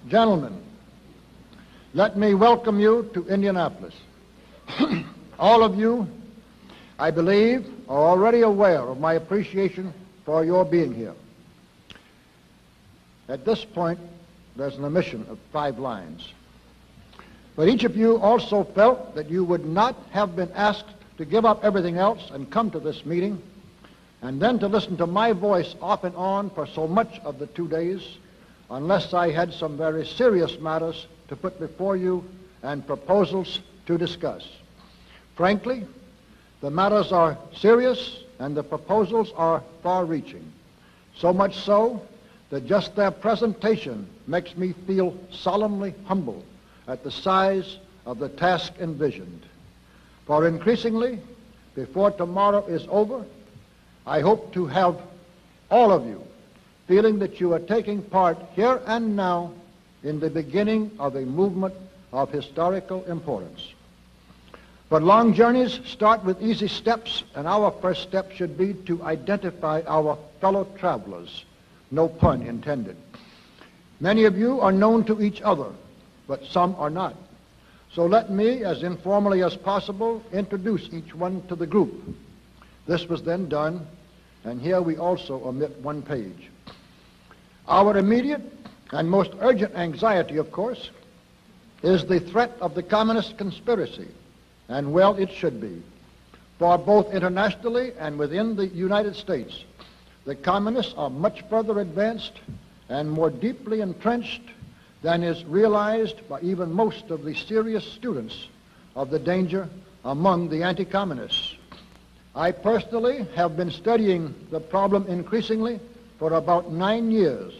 Gentlemen, let me welcome you to Indianapolis. All of you, I believe, are already aware of my appreciation for your being here. At this point, there's an omission of 5 lines. But each of you also felt that you would not have been asked to give up everything else and come to this meeting, and then to listen to my voice off and on for so much of the 2 days, unless I had some very serious matters to put before you and proposals to discuss. Frankly, the matters are serious and the proposals are far-reaching, so much so that just their presentation makes me feel solemnly humble at the size of the task envisioned. For increasingly, before tomorrow is over, I hope to have all of you feeling that you are taking part here and now in the beginning of a movement of historical importance. But long journeys start with easy steps, and our first step should be to identify our fellow travelers, no pun intended. Many of you are known to each other, but some are not. So let me, as informally as possible, introduce each one to the group. This was then done, and here we also omit 1 page. Our immediate and most urgent anxiety, of course, is the threat of the communist conspiracy, and well, it should be. For both internationally and within the United States, the communists are much further advanced and more deeply entrenched than is realized by even most of the serious students of the danger among the anti-communists. I personally have been studying the problem increasingly for about 9 years,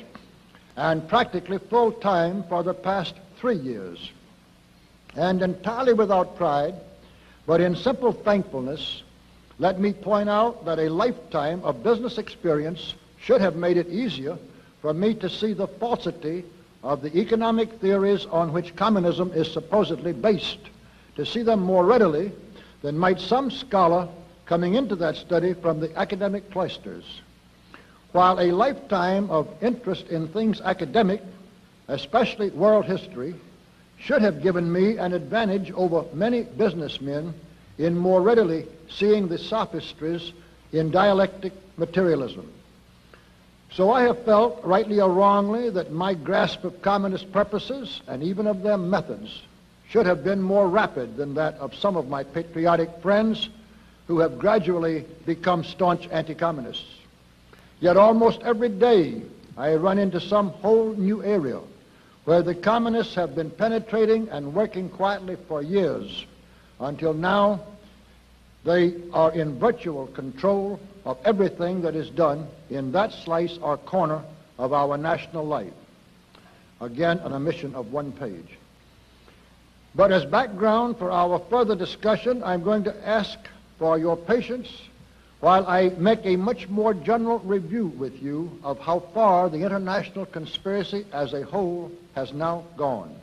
and practically full-time for the past 3 years. And entirely without pride, but in simple thankfulness, let me point out that a lifetime of business experience should have made it easier for me to see the falsity of the economic theories on which communism is supposedly based, to see them more readily than might some scholar coming into that study from the academic cloisters. While a lifetime of interest in things academic, especially world history, should have given me an advantage over many businessmen in more readily seeing the sophistries in dialectic materialism. So I have felt, rightly or wrongly, that my grasp of communist purposes and even of their methods should have been more rapid than that of some of my patriotic friends who have gradually become staunch anti-communists. Yet almost every day I run into some whole new area where the communists have been penetrating and working quietly for years, until now they are in virtual control of everything that is done in that slice or corner of our national life. Again, an omission of 1 page. But as background for our further discussion, I'm going to ask for your patience while I make a much more general review with you of how far the international conspiracy as a whole has now gone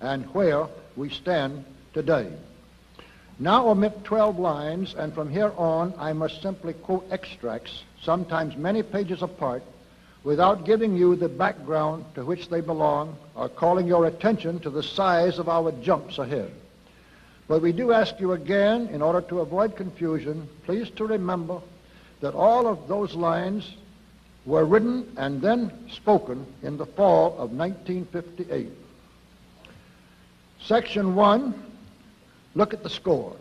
and where we stand today. Now omit 12 lines, and from here on I must simply quote extracts, sometimes many pages apart, without giving you the background to which they belong or calling your attention to the size of our jumps ahead. But we do ask you again, in order to avoid confusion, please to remember that all of those lines were written and then spoken in the fall of 1958. Section 1, look at the score.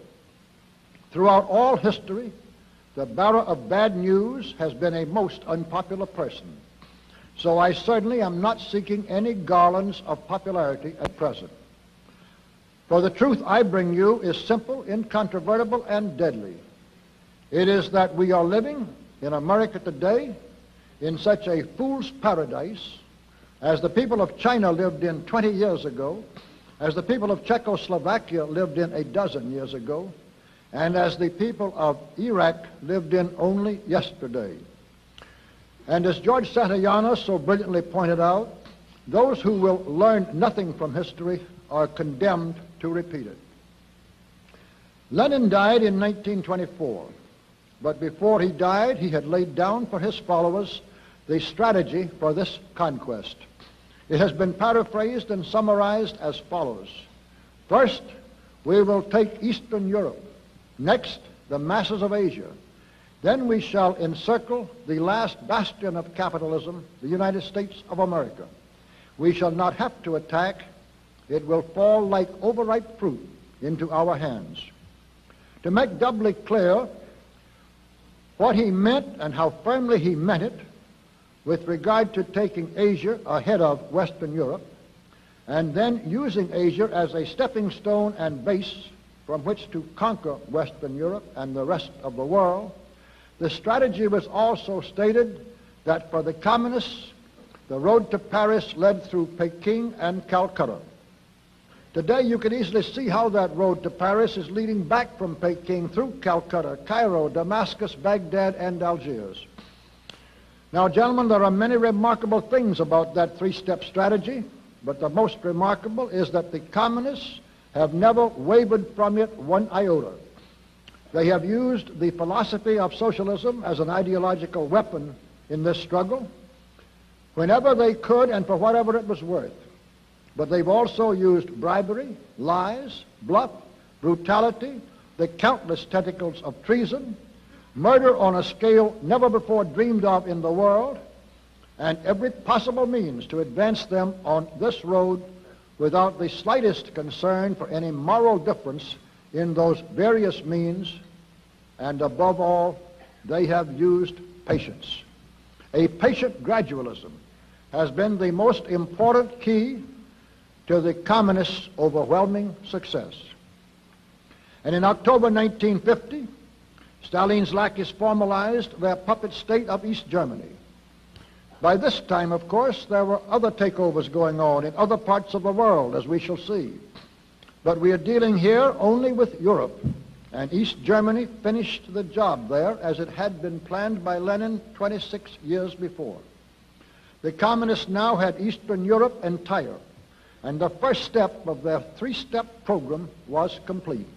Throughout all history, the bearer of bad news has been a most unpopular person. So I certainly am not seeking any garlands of popularity at present. For the truth I bring you is simple, incontrovertible, and deadly. It is that we are living in America today in such a fool's paradise as the people of China lived in 20 years ago, as the people of Czechoslovakia lived in a dozen years ago, and as the people of Iraq lived in only yesterday. And as George Santayana so brilliantly pointed out, those who will learn nothing from history are condemned to repeat it. Lenin died in 1924, but before he died, he had laid down for his followers the strategy for this conquest. It has been paraphrased and summarized as follows. First, we will take Eastern Europe. Next, the masses of Asia. Then we shall encircle the last bastion of capitalism, the United States of America. We shall not have to attack. It will fall like overripe fruit into our hands. To make doubly clear what he meant and how firmly he meant it with regard to taking Asia ahead of Western Europe, and then using Asia as a stepping stone and base from which to conquer Western Europe and the rest of the world, the strategy was also stated that for the communists, the road to Paris led through Peking and Calcutta. Today you can easily see how that road to Paris is leading back from Peking through Calcutta, Cairo, Damascus, Baghdad, and Algiers. Now, gentlemen, there are many remarkable things about that three-step strategy, but the most remarkable is that the communists have never wavered from it one iota. They have used the philosophy of socialism as an ideological weapon in this struggle whenever they could and for whatever it was worth. But they've also used bribery, lies, bluff, brutality, the countless tentacles of treason, murder on a scale never before dreamed of in the world, and every possible means to advance them on this road without the slightest concern for any moral difference in those various means. And above all, they have used patience. A patient gradualism has been the most important key to the communists' overwhelming success. And in October 1950, Stalin's lackeys formalized their puppet state of East Germany. By this time, of course, there were other takeovers going on in other parts of the world, as we shall see. But we are dealing here only with Europe, and East Germany finished the job there as it had been planned by Lenin 26 years before. The communists now had Eastern Europe entire, and the first step of their three-step program was complete.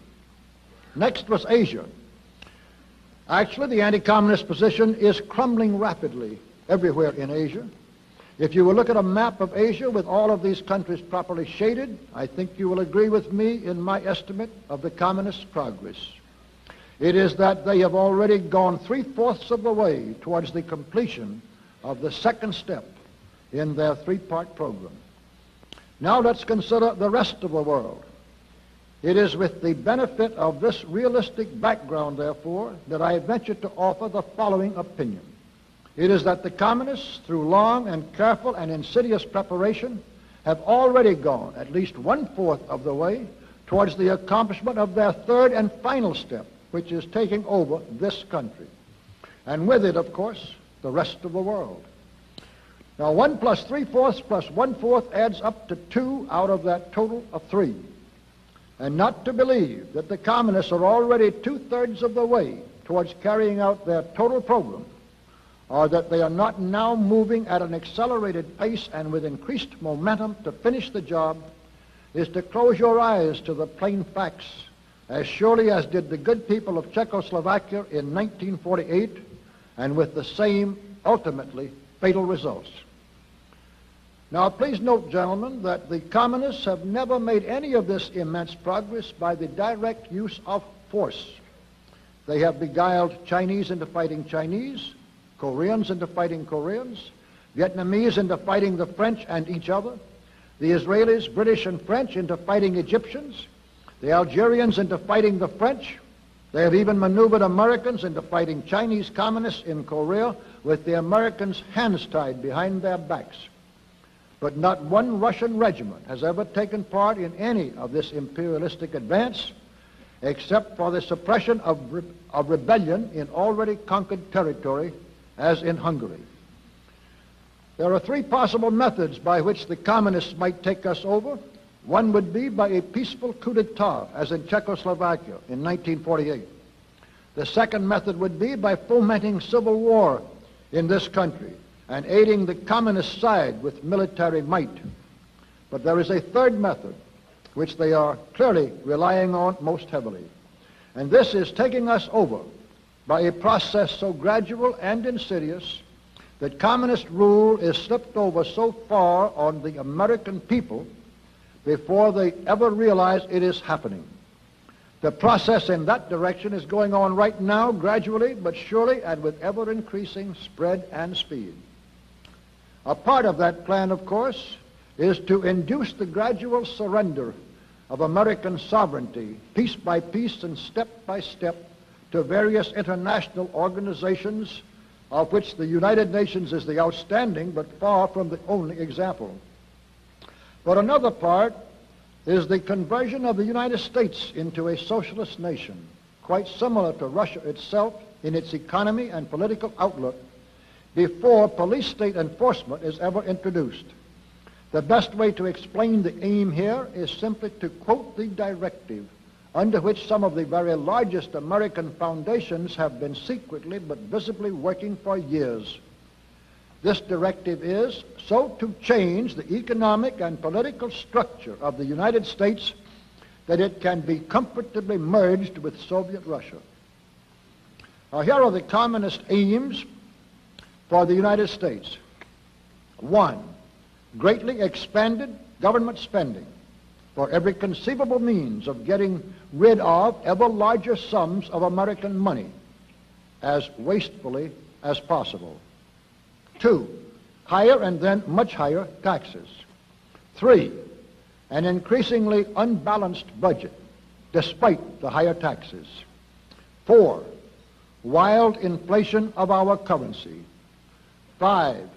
Next was Asia. Actually, the anti-communist position is crumbling rapidly everywhere in Asia. If you will look at a map of Asia with all of these countries properly shaded, I think you will agree with me in my estimate of the communist progress. It is that they have already gone 3/4 of the way towards the completion of the second step in their three-part program. Now let's consider the rest of the world. It is with the benefit of this realistic background, therefore, that I venture to offer the following opinion. It is that the communists, through long and careful and insidious preparation, have already gone at least 1/4 of the way towards the accomplishment of their third and final step, which is taking over this country. And with it, of course, the rest of the world. Now, 1 + 3/4 + 1/4 adds up to 2 out of that total of 3. And not to believe that the communists are already 2/3 of the way towards carrying out their total program, or that they are not now moving at an accelerated pace and with increased momentum to finish the job, is to close your eyes to the plain facts, as surely as did the good people of Czechoslovakia in 1948, and with the same, ultimately, fatal results. Now, please note, gentlemen, that the communists have never made any of this immense progress by the direct use of force. They have beguiled Chinese into fighting Chinese, Koreans into fighting Koreans, Vietnamese into fighting the French and each other, the Israelis, British, and French into fighting Egyptians, the Algerians into fighting the French. They have even maneuvered Americans into fighting Chinese communists in Korea with the Americans' hands tied behind their backs. But not one Russian regiment has ever taken part in any of this imperialistic advance, except for the suppression of rebellion in already conquered territory, as in Hungary. There are 3 possible methods by which the communists might take us over. One would be by a peaceful coup d'etat, as in Czechoslovakia in 1948. The second method would be by fomenting civil war in this country and aiding the communist side with military might. But there is a third method, which they are clearly relying on most heavily. And this is taking us over by a process so gradual and insidious that communist rule is slipped over so far on the American people before they ever realize it is happening. The process in that direction is going on right now, gradually but surely, and with ever-increasing spread and speed. A part of that plan, of course, is to induce the gradual surrender of American sovereignty, piece by piece and step by step, to various international organizations, of which the United Nations is the outstanding but far from the only example. But another part is the conversion of the United States into a socialist nation, quite similar to Russia itself in its economy and political outlook, before police state enforcement is ever introduced. The best way to explain the aim here is simply to quote the directive under which some of the very largest American foundations have been secretly but visibly working for years. This directive is so to change the economic and political structure of the United States that it can be comfortably merged with Soviet Russia. Now, here are the communist aims for the United States. 1, greatly expanded government spending for every conceivable means of getting rid of ever larger sums of American money as wastefully as possible. 2, higher and then much higher taxes. 3, an increasingly unbalanced budget despite the higher taxes. 4, wild inflation of our currency. 5,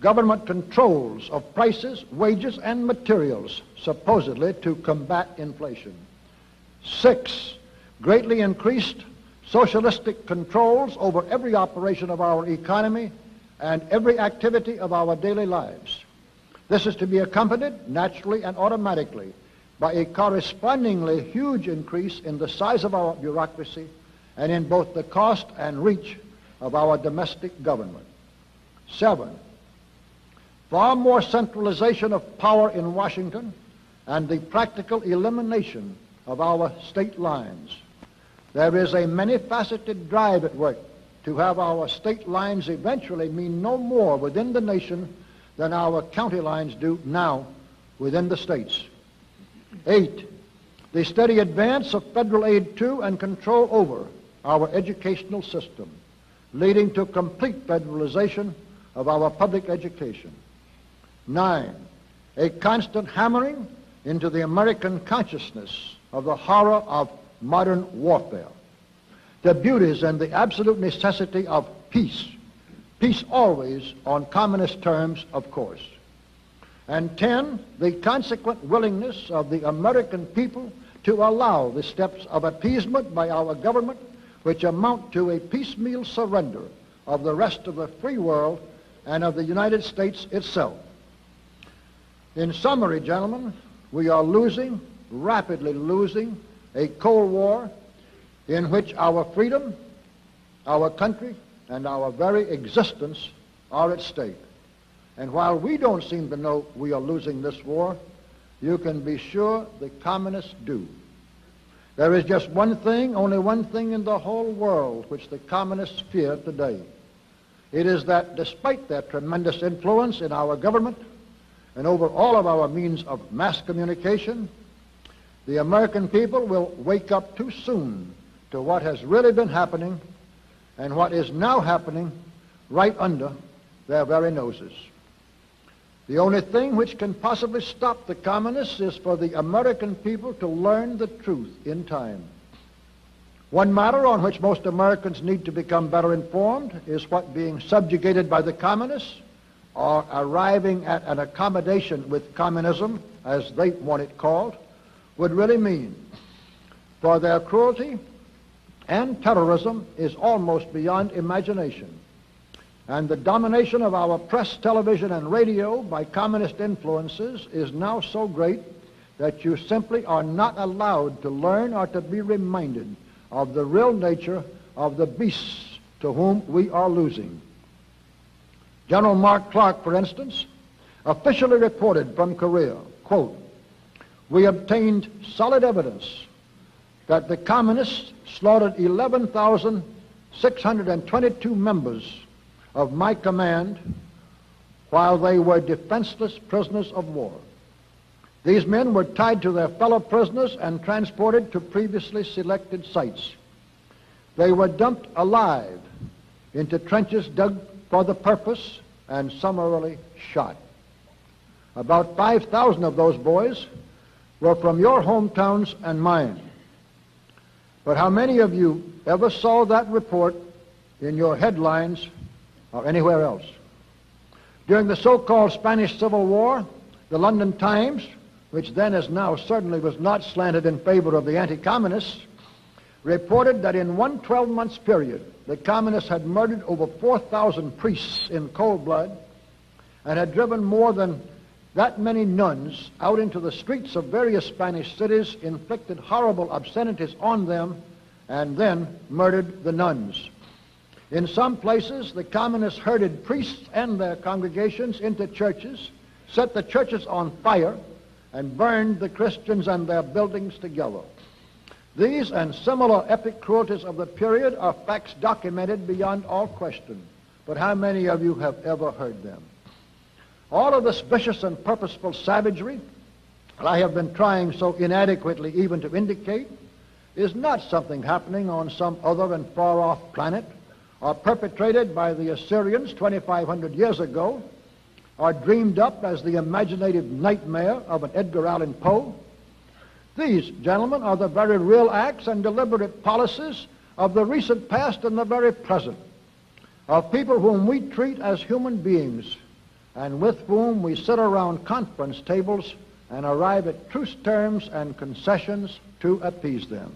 government controls of prices, wages, and materials, supposedly to combat inflation. 6, greatly increased socialistic controls over every operation of our economy and every activity of our daily lives. This is to be accompanied naturally and automatically by a correspondingly huge increase in the size of our bureaucracy and in both the cost and reach of our domestic government. 7, far more centralization of power in Washington and the practical elimination of our state lines. There is a many-faceted drive at work to have our state lines eventually mean no more within the nation than our county lines do now within the states. 8, the steady advance of federal aid to and control over our educational system, leading to complete federalization of our public education. 9, a constant hammering into the American consciousness of the horror of modern warfare, the beauties and the absolute necessity of peace, peace always on communist terms, of course. And 10, the consequent willingness of the American people to allow the steps of appeasement by our government which amount to a piecemeal surrender of the rest of the free world and of the United States itself. In summary, gentlemen, we are losing, rapidly losing, a Cold War in which our freedom, our country, and our very existence are at stake. And while we don't seem to know we are losing this war, you can be sure the communists do. There is just one thing, only one thing in the whole world which the communists fear today. It is that despite their tremendous influence in our government and over all of our means of mass communication, the American people will wake up too soon to what has really been happening and what is now happening right under their very noses. The only thing which can possibly stop the communists is for the American people to learn the truth in time. One matter on which most Americans need to become better informed is what being subjugated by the communists or arriving at an accommodation with communism, as they want it called, would really mean. For their cruelty and terrorism is almost beyond imagination. And the domination of our press, television, and radio by communist influences is now so great that you simply are not allowed to learn or to be reminded of the real nature of the beasts to whom we are losing. General Mark Clark, for instance, officially reported from Korea, quote, "We obtained solid evidence that the communists slaughtered 11,622 members of my command while they were defenseless prisoners of war. These men were tied to their fellow prisoners and transported to previously selected sites. They were dumped alive into trenches dug for the purpose and summarily shot. About 5,000 of those boys were from your hometowns and mine. But how many of you ever saw that report in your headlines or anywhere else? During the so-called Spanish Civil War, the London Times, which then as now certainly was not slanted in favor of the anti-communists, reported that in one 12-month period, the communists had murdered over 4,000 priests in cold blood and had driven more than that many nuns out into the streets of various Spanish cities, inflicted horrible obscenities on them, and then murdered the nuns. In some places, the communists herded priests and their congregations into churches, set the churches on fire, and burned the Christians and their buildings together. These and similar epic cruelties of the period are facts documented beyond all question. But how many of you have ever heard them? All of this vicious and purposeful savagery that I have been trying so inadequately even to indicate is not something happening on some other and far-off planet, or perpetrated by the Assyrians 2,500 years ago, or dreamed up as the imaginative nightmare of an Edgar Allan Poe. These, gentlemen, are the very real acts and deliberate policies of the recent past and the very present, of people whom we treat as human beings, and with whom we sit around conference tables and arrive at truce terms and concessions to appease them.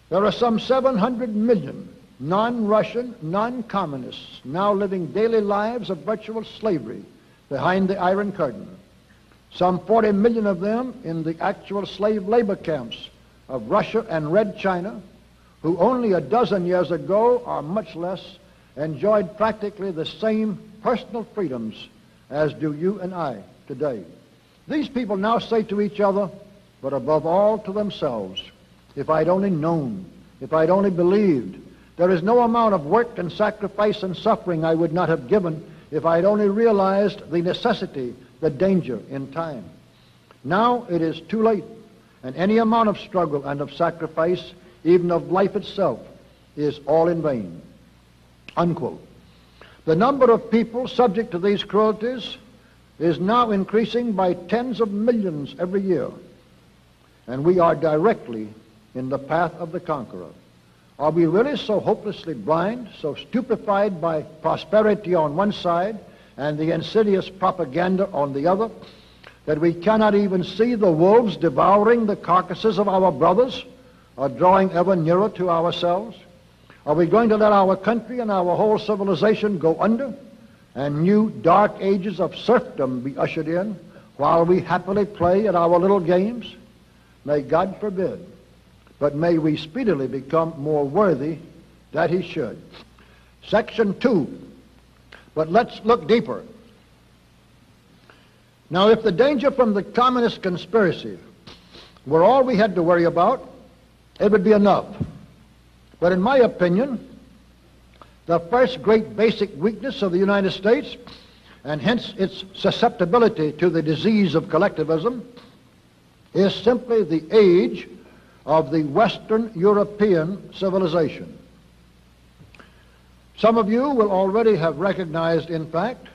There are some 700 million non-Russian, non-communists now living daily lives of virtual slavery behind the Iron Curtain. Some 40 million of them in the actual slave labor camps of Russia and Red China, who only a dozen years ago, or much less, enjoyed practically the same personal freedoms as do you and I today. These people now say to each other, but above all to themselves, if I'd only known, if I'd only believed, there is no amount of work and sacrifice and suffering I would not have given if I'd only realized the necessity, the danger in time. Now it is too late, and any amount of struggle and of sacrifice, even of life itself, is all in vain. Unquote. The number of people subject to these cruelties is now increasing by tens of millions every year, and we are directly in the path of the conqueror. Are we really so hopelessly blind, so stupefied by prosperity on one side and the insidious propaganda on the other, that we cannot even see the wolves devouring the carcasses of our brothers or drawing ever nearer to ourselves? Are we going to let our country and our whole civilization go under and new dark ages of serfdom be ushered in while we happily play at our little games? May God forbid, but may we speedily become more worthy that he should. Section 2, but let's look deeper. Now, if the danger from the communist conspiracy were all we had to worry about, it would be enough. But in my opinion, the first great basic weakness of the United States, and hence its susceptibility to the disease of collectivism, is simply the age of the Western European civilization. Some of you will already have recognized, in fact,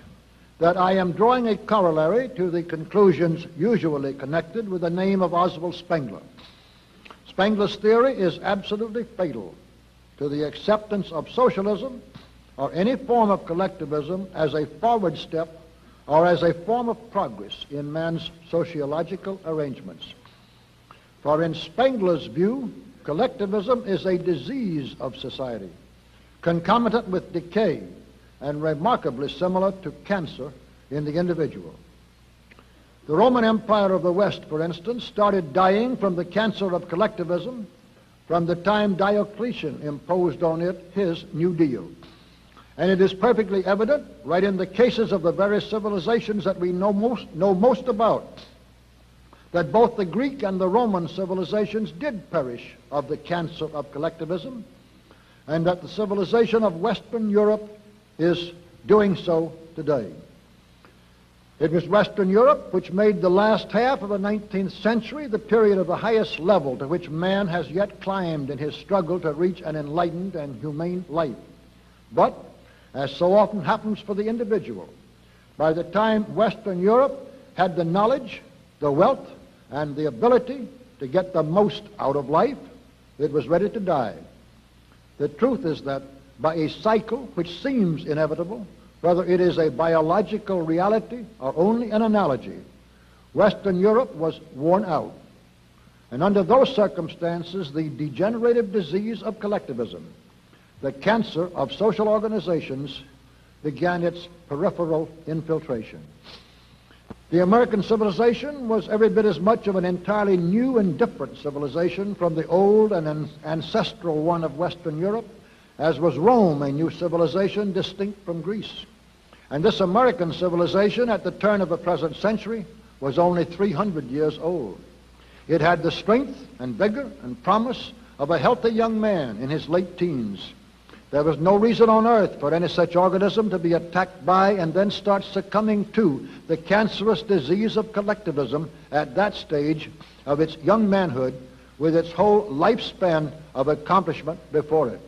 that I am drawing a corollary to the conclusions usually connected with the name of Oswald Spengler. Spengler's theory is absolutely fatal to the acceptance of socialism or any form of collectivism as a forward step or as a form of progress in man's sociological arrangements. For in Spengler's view, collectivism is a disease of society, concomitant with decay and remarkably similar to cancer in the individual. The Roman Empire of the West, for instance, started dying from the cancer of collectivism from the time Diocletian imposed on it his New Deal. And it is perfectly evident, right in the cases of the various civilizations that we know most about, that both the Greek and the Roman civilizations did perish of the cancer of collectivism, and that the civilization of Western Europe is doing so today. It was Western Europe which made the last half of the 19th century the period of the highest level to which man has yet climbed in his struggle to reach an enlightened and humane life. But, as so often happens for the individual, by the time Western Europe had the knowledge, the wealth, and the ability to get the most out of life, it was ready to die. The truth is that by a cycle which seems inevitable, whether it is a biological reality or only an analogy, Western Europe was worn out. And under those circumstances, the degenerative disease of collectivism, the cancer of social organizations, began its peripheral infiltration. The American civilization was every bit as much of an entirely new and different civilization from the old and ancestral one of Western Europe as was Rome, a new civilization distinct from Greece. And this American civilization at the turn of the present century was only 300 years old. It had the strength and vigor and promise of a healthy young man in his late teens. There was no reason on earth for any such organism to be attacked by and then start succumbing to the cancerous disease of collectivism at that stage of its young manhood with its whole lifespan of accomplishment before it.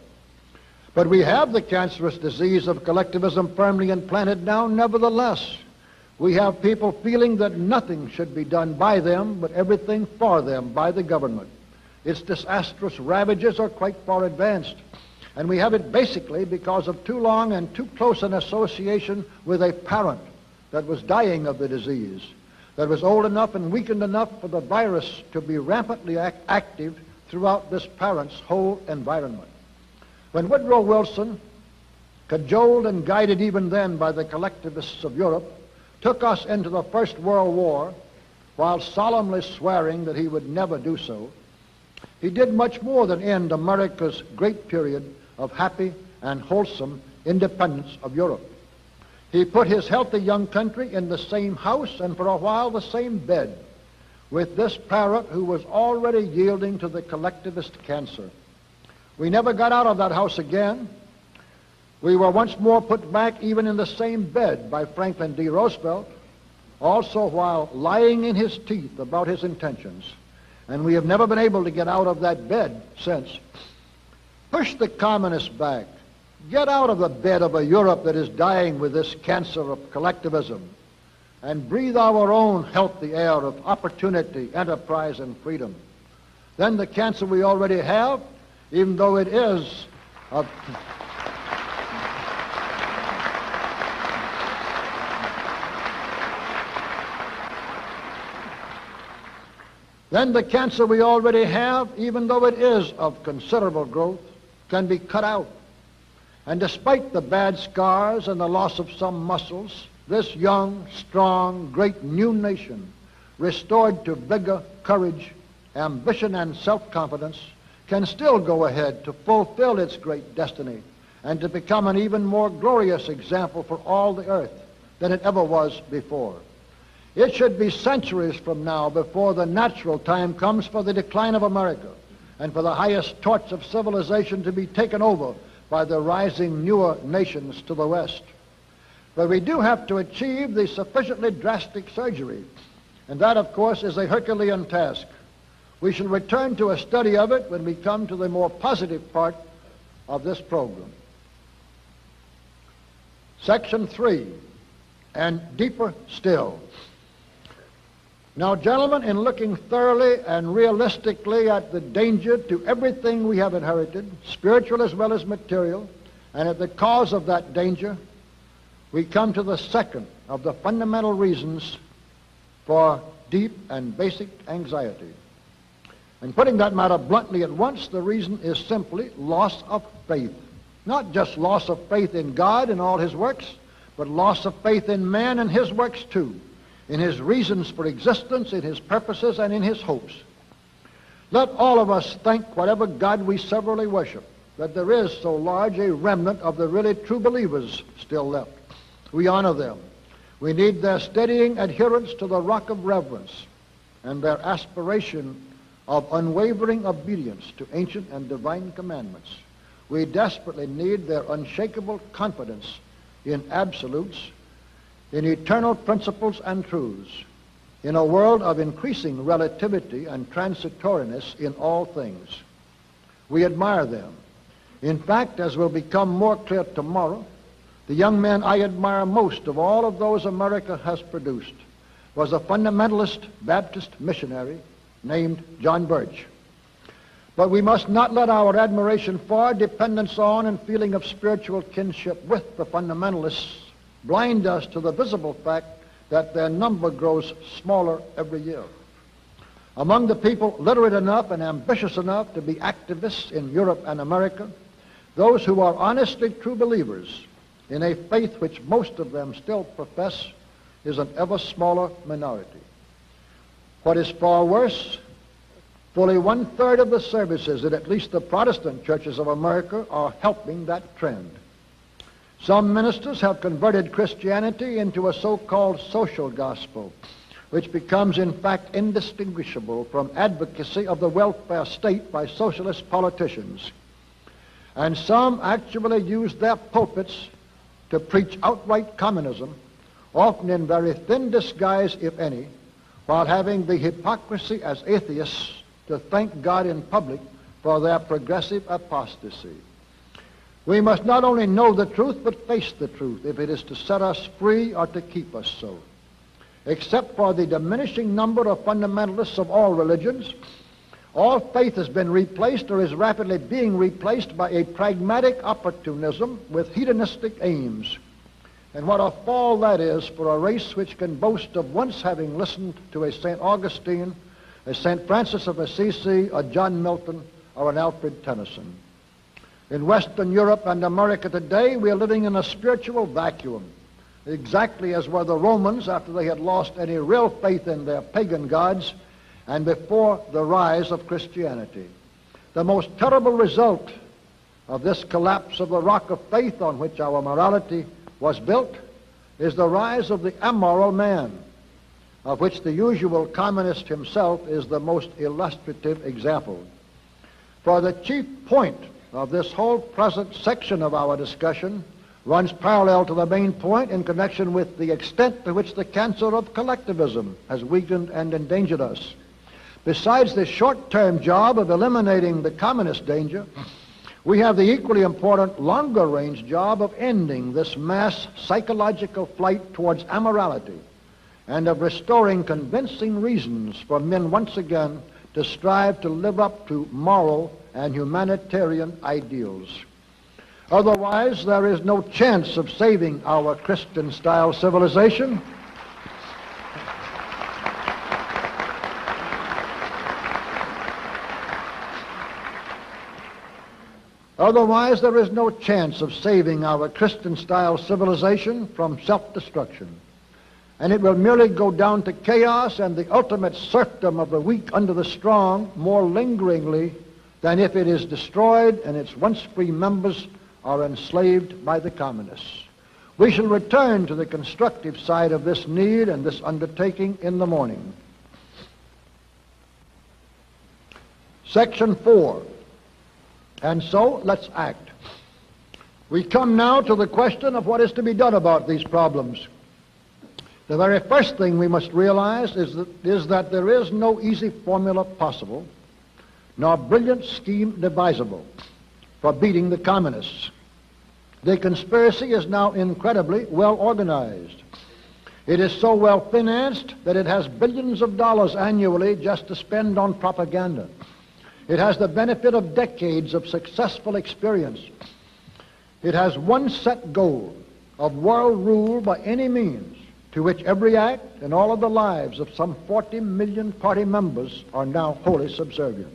But we have the cancerous disease of collectivism firmly implanted now nevertheless. We have people feeling that nothing should be done by them, but everything for them by the government. Its disastrous ravages are quite far advanced. And we have it basically because of too long and too close an association with a parent that was dying of the disease, that was old enough and weakened enough for the virus to be rampantly active throughout this parent's whole environment. When Woodrow Wilson, cajoled and guided even then by the collectivists of Europe, took us into the First World War while solemnly swearing that he would never do so, he did much more than end America's great period of happy and wholesome independence of Europe. He put his healthy young country in the same house and for a while the same bed with this parent who was already yielding to the collectivist cancer. We never got out of that house again. We were once more put back even in the same bed by Franklin D. Roosevelt, also while lying in his teeth about his intentions. And we have never been able to get out of that bed since. Push the communists back. Get out of the bed of a Europe that is dying with this cancer of collectivism and breathe our own healthy air of opportunity, enterprise, and freedom. Then the cancer we already have, even though it is of... Then the cancer we already have, even though it is of considerable growth, can be cut out. And despite the bad scars and the loss of some muscles, this young, strong, great new nation, restored to vigor, courage, ambition, and self-confidence, can still go ahead to fulfill its great destiny and to become an even more glorious example for all the earth than it ever was before. It should be centuries from now before the natural time comes for the decline of America and for the highest torch of civilization to be taken over by the rising newer nations to the west. But we do have to achieve the sufficiently drastic surgery, and that, of course, is a Herculean task. We shall return to a study of it when we come to the more positive part of this program. Section 3, and deeper still. Now, gentlemen, in looking thoroughly and realistically at the danger to everything we have inherited, spiritual as well as material, and at the cause of that danger, we come to the second of the fundamental reasons for deep and basic anxiety. And putting that matter bluntly at once, the reason is simply loss of faith. Not just loss of faith in God and all his works, but loss of faith in man and his works too, in his reasons for existence, in his purposes, and in his hopes. Let all of us thank whatever God we severally worship, that there is so large a remnant of the really true believers still left. We honor them. We need their steadying adherence to the rock of reverence and their aspiration of unwavering obedience to ancient and divine commandments. We desperately need their unshakable confidence in absolutes, in eternal principles and truths, in a world of increasing relativity and transitoriness in all things. We admire them. In fact, as will become more clear tomorrow, the young man I admire most of all of those America has produced was a fundamentalist Baptist missionary named John Birch. But we must not let our admiration for, dependence on, and feeling of spiritual kinship with the fundamentalists blind us to the visible fact that their number grows smaller every year. Among the people literate enough and ambitious enough to be activists in Europe and America, those who are honestly true believers in a faith which most of them still profess is an ever smaller minority. What is far worse, fully 1/3 of the services in at least the Protestant churches of America are helping that trend. Some ministers have converted Christianity into a so-called social gospel, which becomes in fact indistinguishable from advocacy of the welfare state by socialist politicians. And some actually use their pulpits to preach outright communism, often in very thin disguise, if any, while having the hypocrisy as atheists to thank God in public for their progressive apostasy. We must not only know the truth, but face the truth if it is to set us free or to keep us so. Except for the diminishing number of fundamentalists of all religions, all faith has been replaced or is rapidly being replaced by a pragmatic opportunism with hedonistic aims. And what a fall that is for a race which can boast of once having listened to a St. Augustine, a St. Francis of Assisi, a John Milton, or an Alfred Tennyson. In Western Europe and America today, we are living in a spiritual vacuum, exactly as were the Romans after they had lost any real faith in their pagan gods and before the rise of Christianity. The most terrible result of this collapse of the rock of faith on which our morality was built is the rise of the amoral man, of which the usual communist himself is the most illustrative example. For the chief point of this whole present section of our discussion runs parallel to the main point in connection with the extent to which the cancer of collectivism has weakened and endangered us. Besides the short-term job of eliminating the communist danger, we have the equally important longer-range job of ending this mass psychological flight towards amorality and of restoring convincing reasons for men once again to strive to live up to moral and humanitarian ideals. Otherwise, there is no chance of saving our Christian-style civilization. Otherwise, there is no chance of saving our Christian-style civilization from self-destruction. And it will merely go down to chaos and the ultimate serfdom of the weak under the strong more lingeringly than if it is destroyed and its once free members are enslaved by the communists. We shall return to the constructive side of this need and this undertaking in the morning. Section 4. And so, let's act. We come now to the question of what is to be done about these problems. The very first thing we must realize is that there is no easy formula possible, nor brilliant scheme devisable for beating the communists. The conspiracy is now incredibly well organized. It is so well financed that it has billions of dollars annually just to spend on propaganda. It has the benefit of decades of successful experience. It has one set goal of world rule by any means, to which every act and all of the lives of some 40 million party members are now wholly subservient.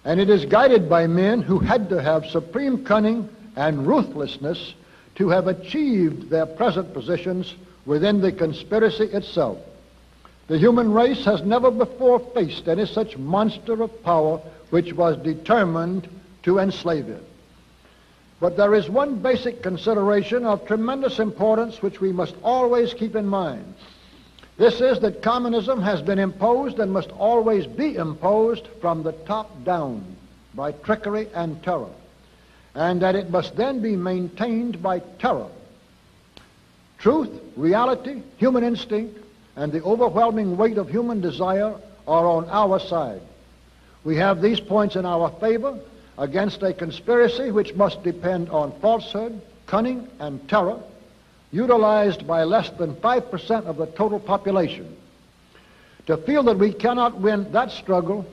And it is guided by men who had to have supreme cunning and ruthlessness to have achieved their present positions within the conspiracy itself. The human race has never before faced any such monster of power which was determined to enslave it. But there is one basic consideration of tremendous importance which we must always keep in mind. This is that communism has been imposed and must always be imposed from the top down by trickery and terror, and that it must then be maintained by terror Truth, reality, human instinct, and the overwhelming weight of human desire are on our side. We have these points in our favor against a conspiracy which must depend on falsehood, cunning, and terror, utilized by less than 5% of the total population. To feel that we cannot win that struggle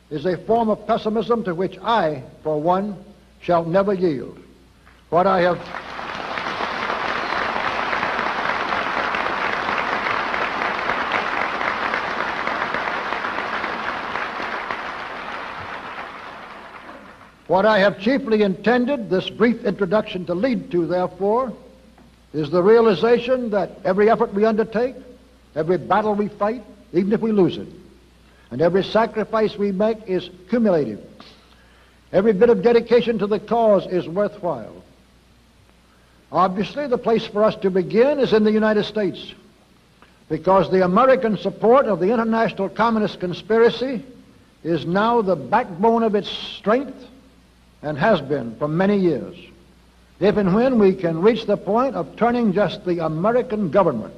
is a form of pessimism to which I, for one, shall never yield. What I have chiefly intended this brief introduction to lead to, therefore, is the realization that every effort we undertake, every battle we fight, even if we lose it, and every sacrifice we make is cumulative. Every bit of dedication to the cause is worthwhile. Obviously, the place for us to begin is in the United States, because the American support of the international communist conspiracy is now the backbone of its strength and has been for many years. If and when we can reach the point of turning just the American government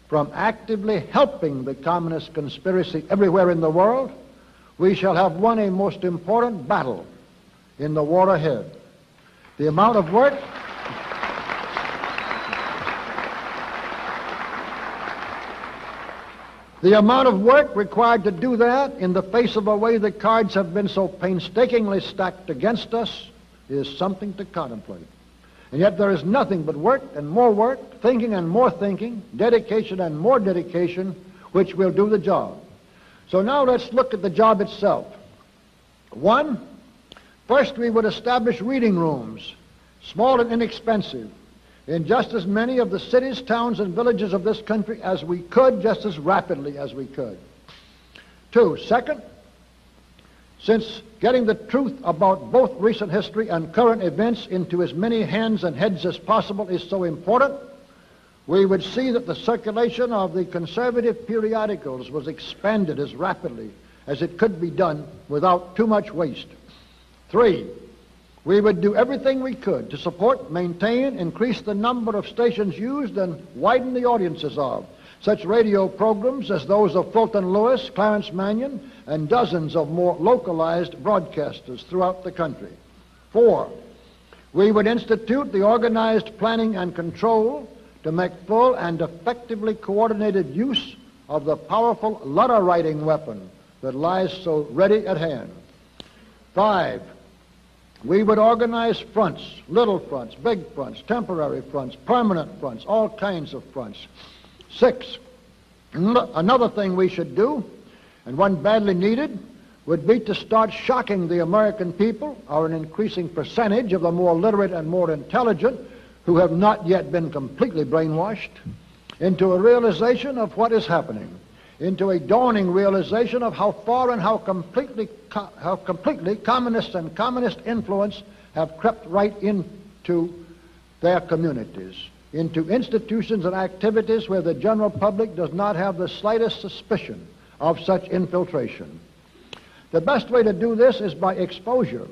from actively helping the communist conspiracy everywhere in the world, we shall have won a most important battle in the war ahead. The amount of work required to do that in the face of a way the cards have been so painstakingly stacked against us is something to contemplate. And yet there is nothing but work and more work, thinking and more thinking, dedication and more dedication, which will do the job. So now let's look at the job itself. First we would establish reading rooms, small and inexpensive, in just as many of the cities, towns, and villages of this country as we could, just as rapidly as we could. Second, since getting the truth about both recent history and current events into as many hands and heads as possible is so important, we would see that the circulation of the conservative periodicals was expanded as rapidly as it could be done without too much waste. 3, we would do everything we could to support, maintain, increase the number of stations used, and widen the audiences of such radio programs as those of Fulton Lewis, Clarence Mannion, and dozens of more localized broadcasters throughout the country. 4, we would institute the organized planning and control to make full and effectively coordinated use of the powerful letter-writing weapon that lies so ready at hand. 5, we would organize fronts, little fronts, big fronts, temporary fronts, permanent fronts, all kinds of fronts. 6, another thing we should do, and one badly needed, would be to start shocking the American people, or an increasing percentage of the more literate and more intelligent who have not yet been completely brainwashed, into a realization of what is happening, into a dawning realization of how far and how completely communists and communist influence have crept right into their communities, into institutions and activities where the general public does not have the slightest suspicion of such infiltration. The best way to do this is by exposure,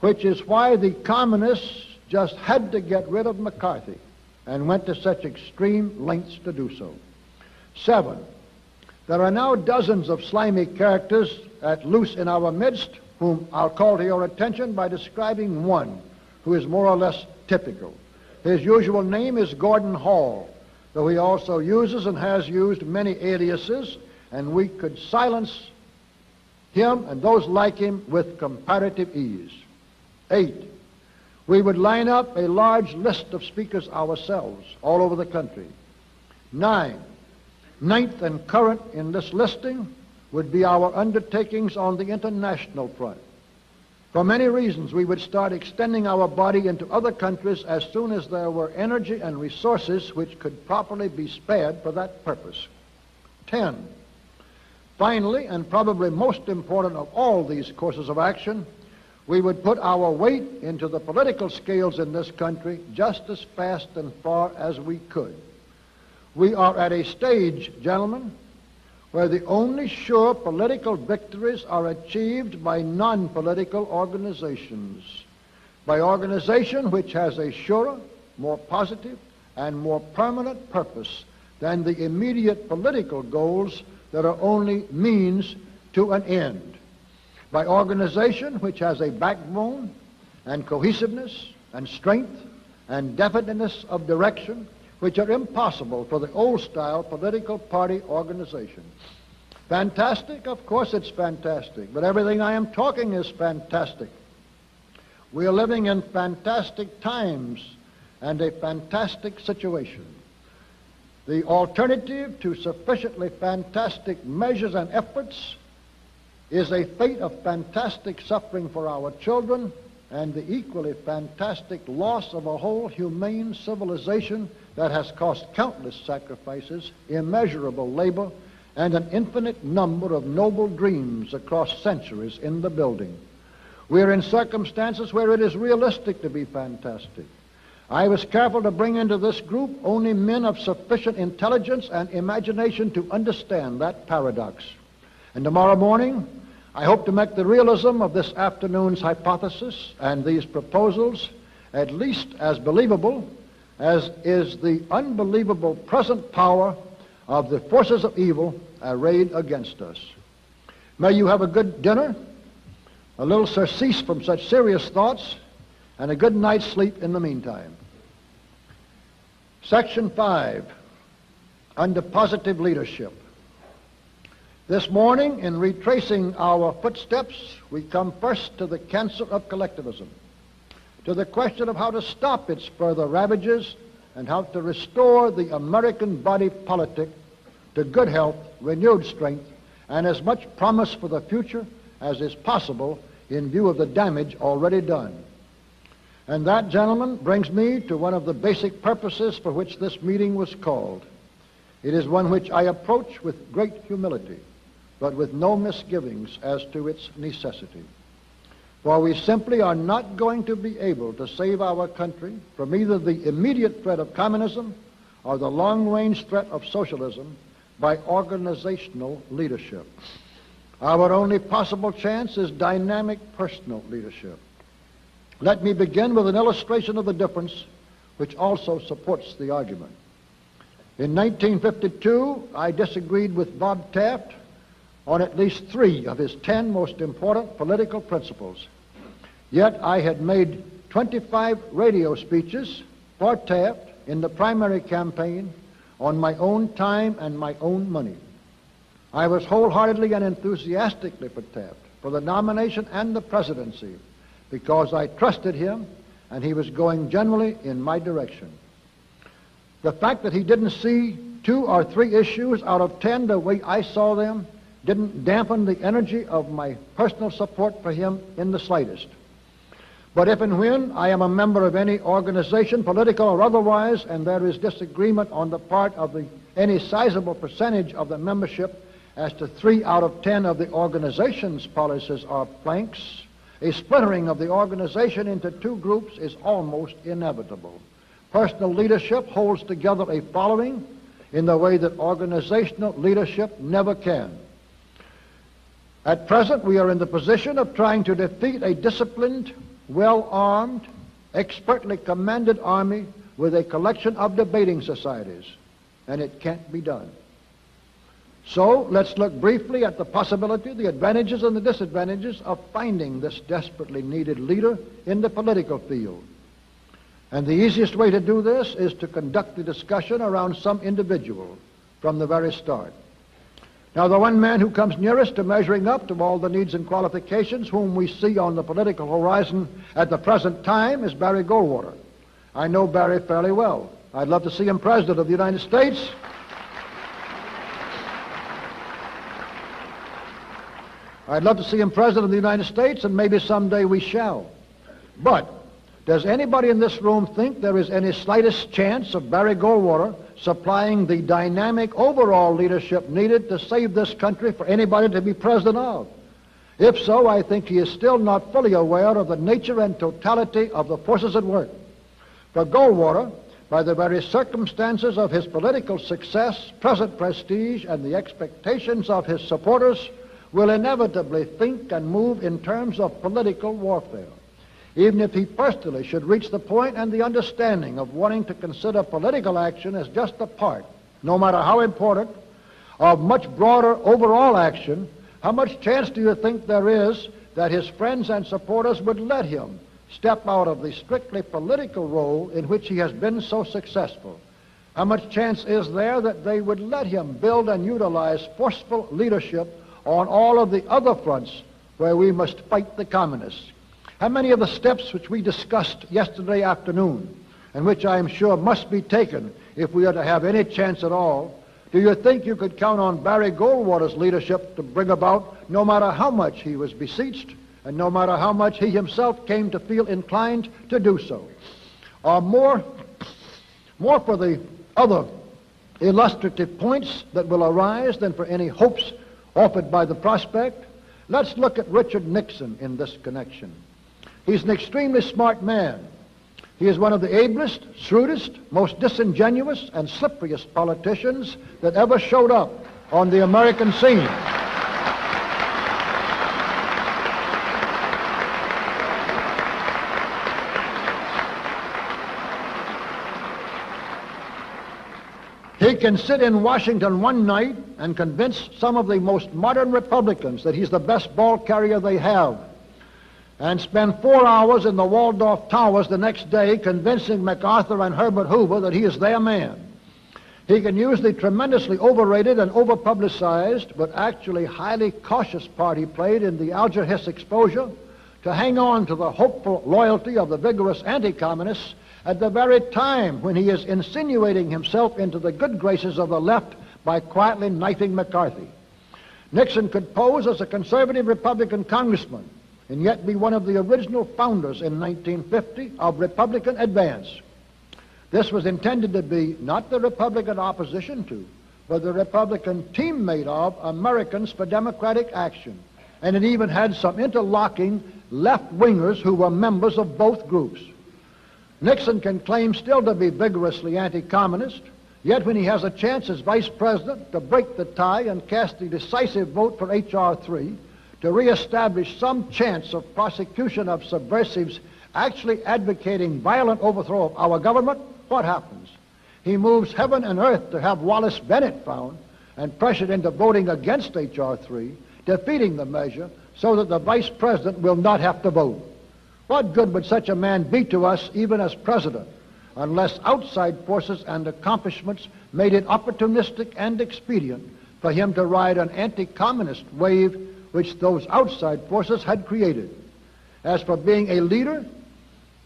which is why the communists just had to get rid of McCarthy and went to such extreme lengths to do so. 7, there are now dozens of slimy characters at loose in our midst whom I'll call to your attention by describing one who is more or less typical. His usual name is Gordon Hall, though he also uses and has used many aliases, and we could silence him and those like him with comparative ease. 8, we would line up a large list of speakers ourselves all over the country. 9, ninth and current in this listing would be our undertakings on the international front. For many reasons, we would start extending our body into other countries as soon as there were energy and resources which could properly be spared for that purpose. 10, finally, and probably most important of all these courses of action, we would put our weight into the political scales in this country just as fast and far as we could. We are at a stage, gentlemen, where the only sure political victories are achieved by non-political organizations, by organization which has a surer, more positive, and more permanent purpose than the immediate political goals that are only means to an end. By organization which has a backbone and cohesiveness and strength and definiteness of direction which are impossible for the old-style political party organization. Fantastic? Of course it's fantastic, but everything I am talking is fantastic. We are living in fantastic times and a fantastic situation. The alternative to sufficiently fantastic measures and efforts is a fate of fantastic suffering for our children and the equally fantastic loss of a whole humane civilization that has cost countless sacrifices, immeasurable labor, and an infinite number of noble dreams across centuries in the building. We are in circumstances where it is realistic to be fantastic. I was careful to bring into this group only men of sufficient intelligence and imagination to understand that paradox. And tomorrow morning, I hope to make the realism of this afternoon's hypothesis and these proposals at least as believable as is the unbelievable present power of the forces of evil arrayed against us. May you have a good dinner, a little surcease from such serious thoughts, and a good night's sleep in the meantime. Section 5, under positive leadership. This morning, in retracing our footsteps, we come first to the cancer of collectivism, to the question of how to stop its further ravages and how to restore the American body politic to good health, renewed strength, and as much promise for the future as is possible in view of the damage already done. And that, gentlemen, brings me to one of the basic purposes for which this meeting was called. It is one which I approach with great humility, but with no misgivings as to its necessity. For we simply are not going to be able to save our country from either the immediate threat of communism or the long-range threat of socialism by organizational leadership. Our only possible chance is dynamic personal leadership. Let me begin with an illustration of the difference which also supports the argument. In 1952, I disagreed with Bob Taft on at least 3 of his 10 most important political principles. Yet I had made 25 radio speeches for Taft in the primary campaign on my own time and my own money. I was wholeheartedly and enthusiastically for Taft, for the nomination and the presidency, because I trusted him and he was going generally in my direction. The fact that he didn't see 2 or 3 issues out of 10 the way I saw them didn't dampen the energy of my personal support for him in the slightest. But if and when I am a member of any organization, political or otherwise, and there is disagreement on the part of any sizable percentage of the membership as to 3 out of 10 of the organization's policies or planks, a splintering of the organization into 2 groups is almost inevitable. Personal leadership holds together a following in the way that organizational leadership never can. At present, we are in the position of trying to defeat a disciplined, well-armed, expertly commanded army with a collection of debating societies, and it can't be done. So let's look briefly at the possibility, the advantages and the disadvantages of finding this desperately needed leader in the political field. And the easiest way to do this is to conduct the discussion around some individual from the very start. Now, the one man who comes nearest to measuring up to all the needs and qualifications whom we see on the political horizon at the present time is Barry Goldwater. I know Barry fairly well. I'd love to see him President of the United States. I'd love to see him President of the United States, and maybe someday we shall. But does anybody in this room think there is any slightest chance of Barry Goldwater supplying the dynamic overall leadership needed to save this country for anybody to be president of? If so, I think he is still not fully aware of the nature and totality of the forces at work. For Goldwater, by the very circumstances of his political success, present prestige, and the expectations of his supporters, will inevitably think and move in terms of political warfare. even if he personally should reach the point and the understanding of wanting to consider political action as just a part, no matter how important, of much broader overall action, how much chance do you think there is that his friends and supporters would let him step out of the strictly political role in which he has been so successful? How much chance is there that they would let him build and utilize forceful leadership on all of the other fronts where we must fight the communists? How many of the steps which we discussed yesterday afternoon, and which I am sure must be taken if we are to have any chance at all, do you think you could count on Barry Goldwater's leadership to bring about, no matter how much he was beseeched and no matter how much he himself came to feel inclined to do so? Or more for the other illustrative points that will arise than for any hopes offered by the prospect, let's look at Richard Nixon in this connection. He's an extremely smart man. He is one of the ablest, shrewdest, most disingenuous, and slipperiest politicians that ever showed up on the American scene. He can sit in Washington one night and convince some of the most modern Republicans that he's the best ball carrier they have, and spend 4 hours in the Waldorf Towers the next day convincing MacArthur and Herbert Hoover that he is their man. He can use the tremendously overrated and overpublicized, but actually highly cautious part he played in the Alger Hiss exposure to hang on to the hopeful loyalty of the vigorous anti-communists at the very time when he is insinuating himself into the good graces of the left by quietly knifing McCarthy. Nixon could pose as a conservative Republican congressman and yet be one of the original founders in 1950 of Republican Advance. This was intended to be not the Republican opposition to, but the Republican teammate of Americans for Democratic Action. And it even had some interlocking left-wingers who were members of both groups. Nixon can claim still to be vigorously anti-communist, yet when he has a chance as vice president to break the tie and cast the decisive vote for H.R. 3, to reestablish some chance of prosecution of subversives actually advocating violent overthrow of our government, what happens? He moves heaven and earth to have Wallace Bennett found and pressured into voting against H.R. 3, defeating the measure so that the vice president will not have to vote. What good would such a man be to us even as president unless outside forces and accomplishments made it opportunistic and expedient for him to ride an anti-communist wave which those outside forces had created? As for being a leader,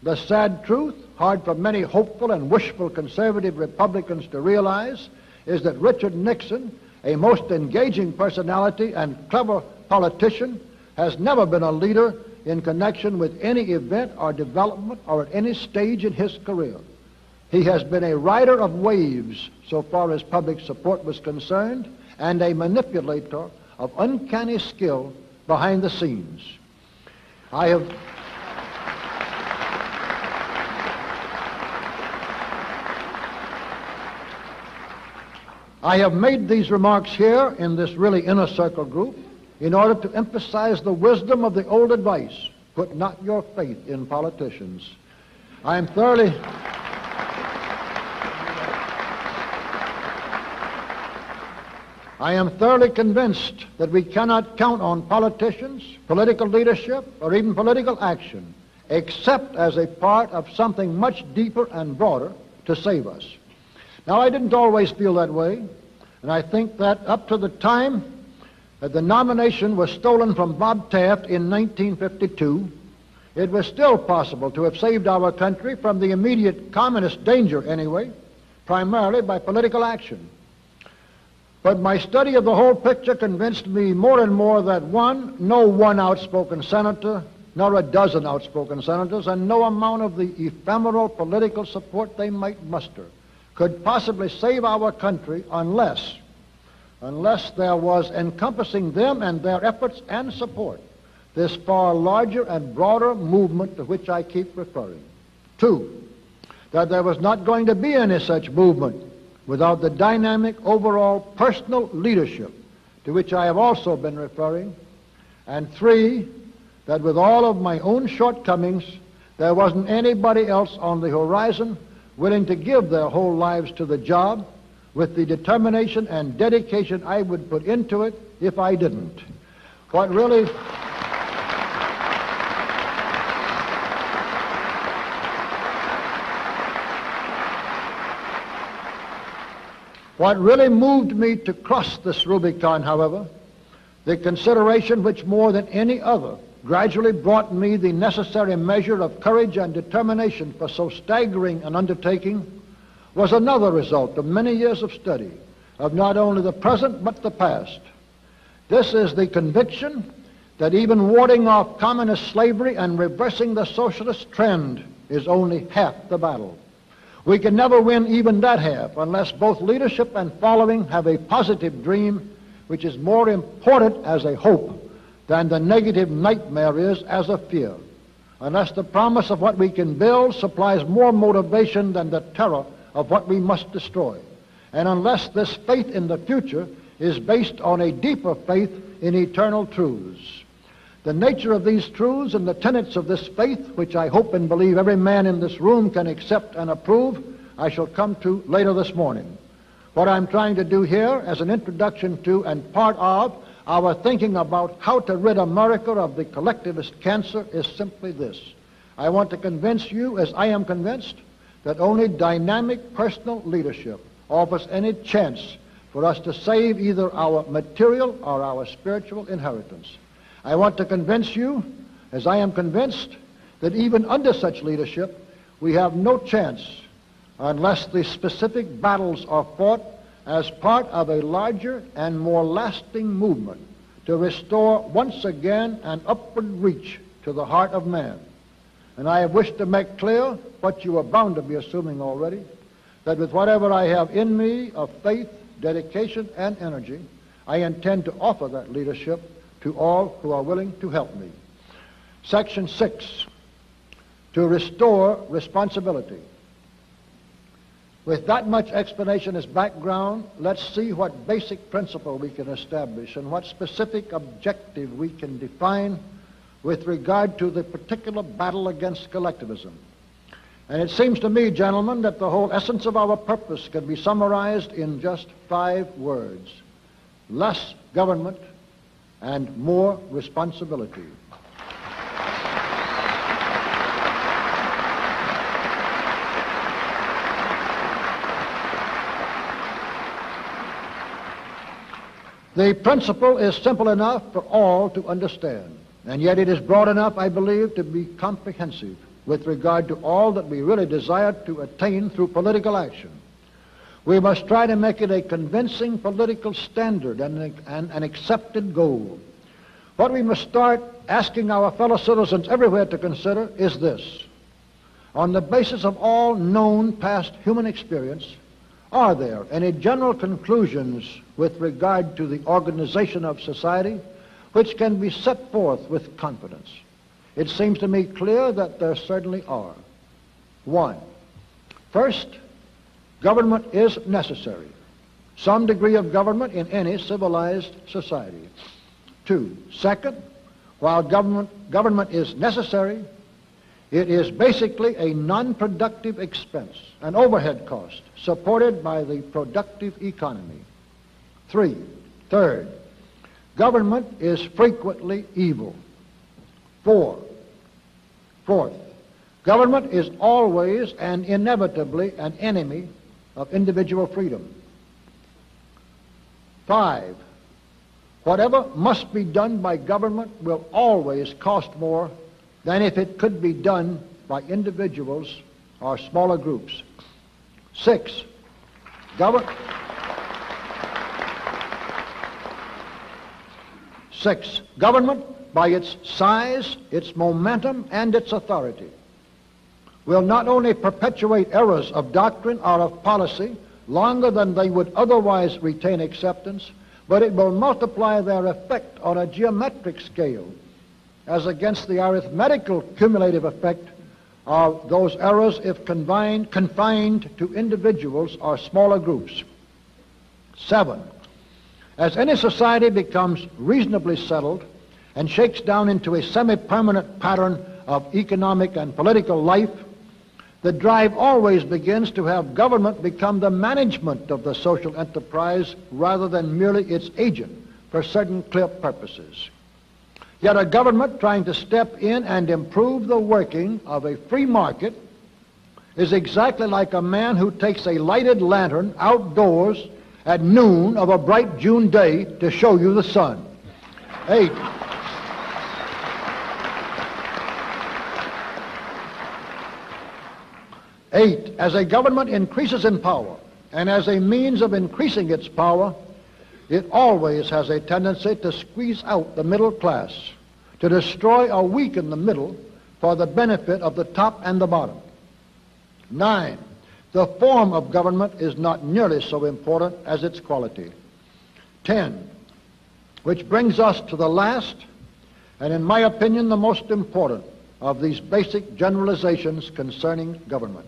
the sad truth, hard for many hopeful and wishful conservative Republicans to realize, is that Richard Nixon, a most engaging personality and clever politician, has never been a leader in connection with any event or development or at any stage in his career. He has been a rider of waves so far as public support was concerned, and a manipulator of uncanny skill behind the scenes. I have made these remarks here in this really inner circle group in order to emphasize the wisdom of the old advice, put not your faith in politicians. I am thoroughly convinced that we cannot count on politicians, political leadership, or even political action, except as a part of something much deeper and broader to save us. Now, I didn't always feel that way, and I think that up to the time that the nomination was stolen from Bob Taft in 1952, it was still possible to have saved our country from the immediate communist danger anyway, primarily by political action. But my study of the whole picture convinced me more and more that no one outspoken senator, nor a dozen outspoken senators, and no amount of the ephemeral political support they might muster could possibly save our country unless there was encompassing them and their efforts and support this far larger and broader movement to which I keep referring. 2, that there was not going to be any such movement without the dynamic overall personal leadership to which I have also been referring. And 3, that with all of my own shortcomings, There wasn't anybody else on the horizon willing to give their whole lives to the job with the determination and dedication I would put into it if I didn't. What really moved me to cross this Rubicon, however, the consideration which more than any other gradually brought me the necessary measure of courage and determination for so staggering an undertaking, was another result of many years of study of not only the present but the past. This is the conviction that even warding off communist slavery and reversing the socialist trend is only half the battle. We can never win even that half unless both leadership and following have a positive dream which is more important as a hope than the negative nightmare is as a fear, unless the promise of what we can build supplies more motivation than the terror of what we must destroy, and unless this faith in the future is based on a deeper faith in eternal truths. The nature of these truths and the tenets of this faith, which I hope and believe every man in this room can accept and approve, I shall come to later this morning. What I'm trying to do here as an introduction to and part of our thinking about how to rid America of the collectivist cancer is simply this. I want to convince you, as I am convinced, that only dynamic personal leadership offers any chance for us to save either our material or our spiritual inheritance. I want to convince you, as I am convinced, that even under such leadership, we have no chance unless the specific battles are fought as part of a larger and more lasting movement to restore once again an upward reach to the heart of man. And I have wished to make clear what you are bound to be assuming already, that with whatever I have in me of faith, dedication, and energy, I intend to offer that leadership to all who are willing to help me. Section 6, to restore responsibility. With that much explanation as background, let's see what basic principle we can establish and what specific objective we can define with regard to the particular battle against collectivism. And it seems to me, gentlemen, that the whole essence of our purpose can be summarized in just 5 words: less government and more responsibility. The principle is simple enough for all to understand, and yet it is broad enough, I believe, to be comprehensive with regard to all that we really desire to attain through political action. We must try to make it a convincing political standard and an accepted goal. What we must start asking our fellow citizens everywhere to consider is this: on the basis of all known past human experience, are there any general conclusions with regard to the organization of society which can be set forth with confidence? It seems to me clear that there certainly are. 1. First, government is necessary. Some degree of government in any civilized society. 2. Second, while government is necessary, it is basically a non-productive expense, an overhead cost, supported by the productive economy. 3. Third, government is frequently evil. 4. Fourth, government is always and inevitably an enemy of individual freedom. 5. Whatever must be done by government will always cost more than if it could be done by individuals or smaller groups. 6. Government by its size, its momentum, and its authority, will not only perpetuate errors of doctrine or of policy longer than they would otherwise retain acceptance, but it will multiply their effect on a geometric scale as against the arithmetical cumulative effect of those errors if confined to individuals or smaller groups. 7. As any society becomes reasonably settled and shakes down into a semi-permanent pattern of economic and political life, the drive always begins to have government become the management of the social enterprise rather than merely its agent for certain clear purposes. Yet a government trying to step in and improve the working of a free market is exactly like a man who takes a lighted lantern outdoors at noon of a bright June day to show you the sun. 8. As a government increases in power, and as a means of increasing its power, it always has a tendency to squeeze out the middle class, to destroy or weaken the middle for the benefit of the top and the bottom. 9. The form of government is not nearly so important as its quality. 10. Which brings us to the last, and in my opinion the most important of these basic generalizations concerning government.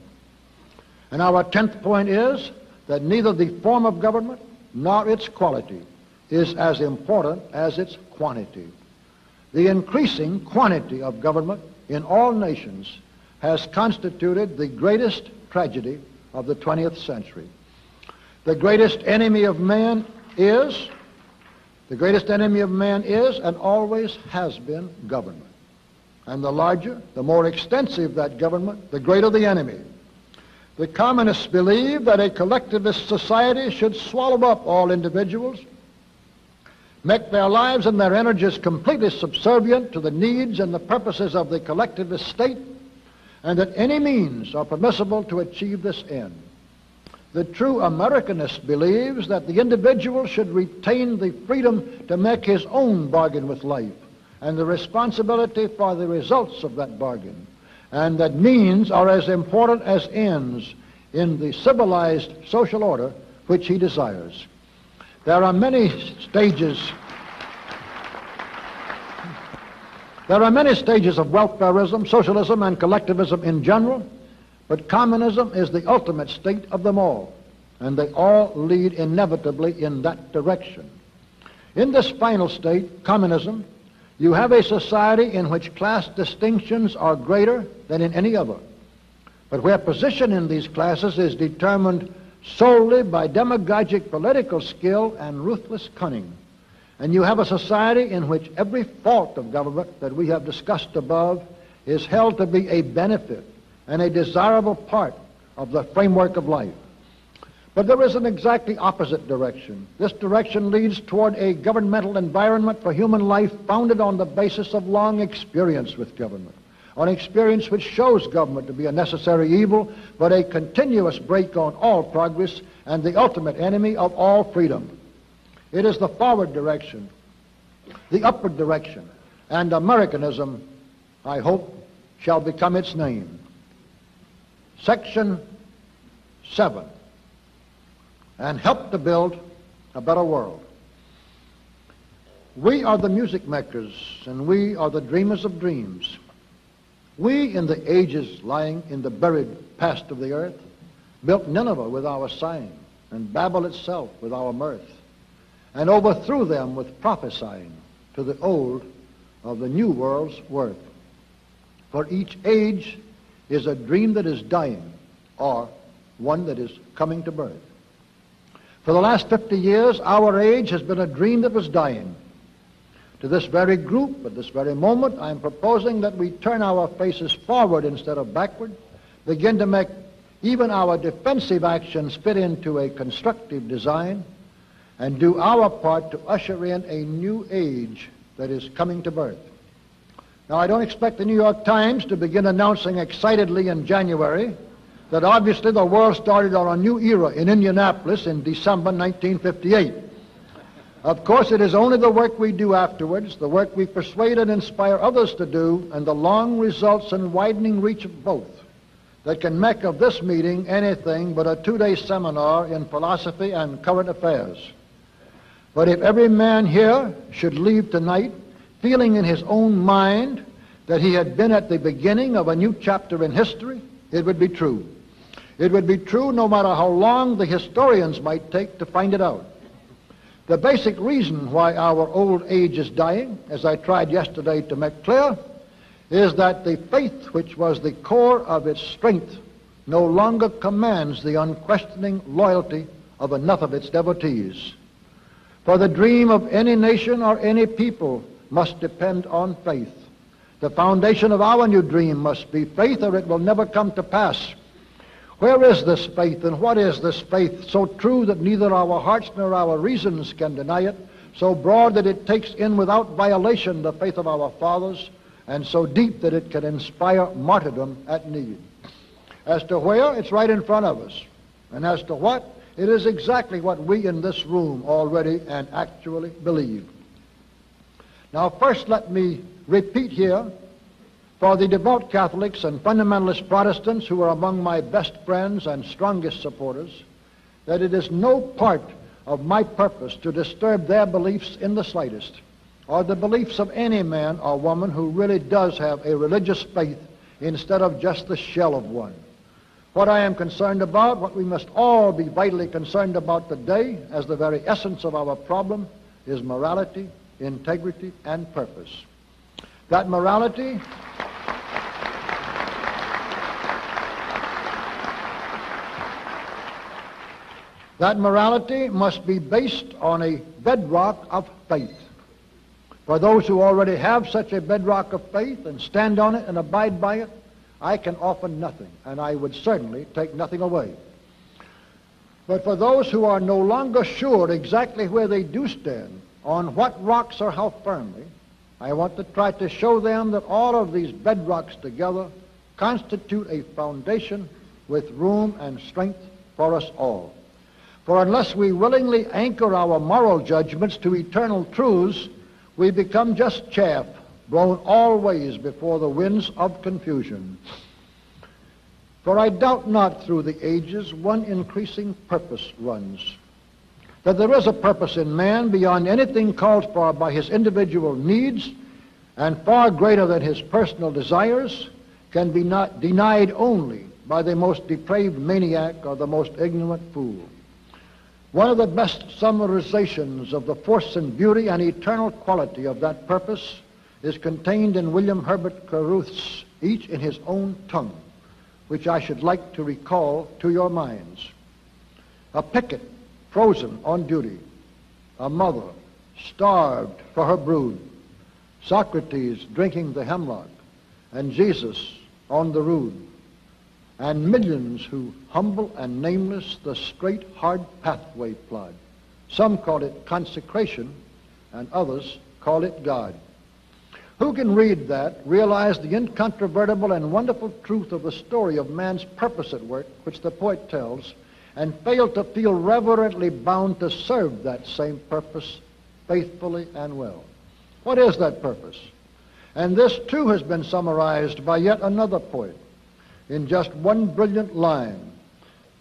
And our 10th point is that neither the form of government nor its quality is as important as its quantity. The increasing quantity of government in all nations has constituted the greatest tragedy of the 20th century. The greatest enemy of man is and always has been government. And the larger, the more extensive that government, the greater the enemy. The communists believe that a collectivist society should swallow up all individuals, make their lives and their energies completely subservient to the needs and the purposes of the collectivist state, and that any means are permissible to achieve this end. The true Americanist believes that the individual should retain the freedom to make his own bargain with life and the responsibility for the results of that bargain, and that means are as important as ends in the civilized social order which he desires. There are many stages of welfarism, socialism, and collectivism in general, but communism is the ultimate state of them all, and they all lead inevitably in that direction. In this final state, communism, you have a society in which class distinctions are greater than in any other, but where position in these classes is determined solely by demagogic political skill and ruthless cunning. And you have a society in which every fault of government that we have discussed above is held to be a benefit and a desirable part of the framework of life. But there is an exactly opposite direction. This direction leads toward a governmental environment for human life founded on the basis of long experience with government, on experience which shows government to be a necessary evil, but a continuous brake on all progress and the ultimate enemy of all freedom. It is the forward direction, the upward direction, and Americanism, I hope, shall become its name. Section 7. And help to build a better world. We are the music makers, and we are the dreamers of dreams. We, in the ages lying in the buried past of the earth, built Nineveh with our sighing, and Babel itself with our mirth, and overthrew them with prophesying to the old of the new world's worth. For each age is a dream that is dying, or one that is coming to birth. For the last 50 years, our age has been a dream that was dying. To this very group, at this very moment, I am proposing that we turn our faces forward instead of backward, begin to make even our defensive actions fit into a constructive design, and do our part to usher in a new age that is coming to birth. Now, I don't expect the New York Times to begin announcing excitedly in January that obviously the world started on a new era in Indianapolis in December 1958. Of course, it is only the work we do afterwards, the work we persuade and inspire others to do, and the long results and widening reach of both, that can make of this meeting anything but a 2-day seminar in philosophy and current affairs. But if every man here should leave tonight feeling in his own mind that he had been at the beginning of a new chapter in history, it would be true. It would be true no matter how long the historians might take to find it out. The basic reason why our old age is dying, as I tried yesterday to make clear, is that the faith which was the core of its strength no longer commands the unquestioning loyalty of enough of its devotees. For the dream of any nation or any people must depend on faith. The foundation of our new dream must be faith, or it will never come to pass. Where is this faith, and what is this faith? So true that neither our hearts nor our reasons can deny it, so broad that it takes in without violation the faith of our fathers, and so deep that it can inspire martyrdom at need. As to where, it's right in front of us. And as to what, it is exactly what we in this room already and actually believe. Now first let me repeat here, for the devout Catholics and fundamentalist Protestants who are among my best friends and strongest supporters, that it is no part of my purpose to disturb their beliefs in the slightest, or the beliefs of any man or woman who really does have a religious faith instead of just the shell of one. What I am concerned about, what we must all be vitally concerned about today as the very essence of our problem, is morality, integrity, and purpose. That morality must be based on a bedrock of faith. For those who already have such a bedrock of faith and stand on it and abide by it, I can offer nothing, and I would certainly take nothing away. But for those who are no longer sure exactly where they do stand, on what rocks or how firmly, I want to try to show them that all of these bedrocks together constitute a foundation with room and strength for us all. For unless we willingly anchor our moral judgments to eternal truths, we become just chaff, blown all ways before the winds of confusion. For I doubt not through the ages one increasing purpose runs, that there is a purpose in man beyond anything called for by his individual needs, and far greater than his personal desires, can be not denied only by the most depraved maniac or the most ignorant fool. One of the best summarizations of the force and beauty and eternal quality of that purpose is contained in William Herbert Caruth's Each in His Own Tongue, which I should like to recall to your minds. A picket frozen on duty, a mother starved for her brood, Socrates drinking the hemlock, and Jesus on the rood, and millions who, humble and nameless, the straight, hard pathway plod. Some call it consecration, and others call it God. Who can read that, realize the incontrovertible and wonderful truth of the story of man's purpose at work, which the poet tells, and fail to feel reverently bound to serve that same purpose faithfully and well? What is that purpose? And this too has been summarized by yet another poet in just one brilliant line: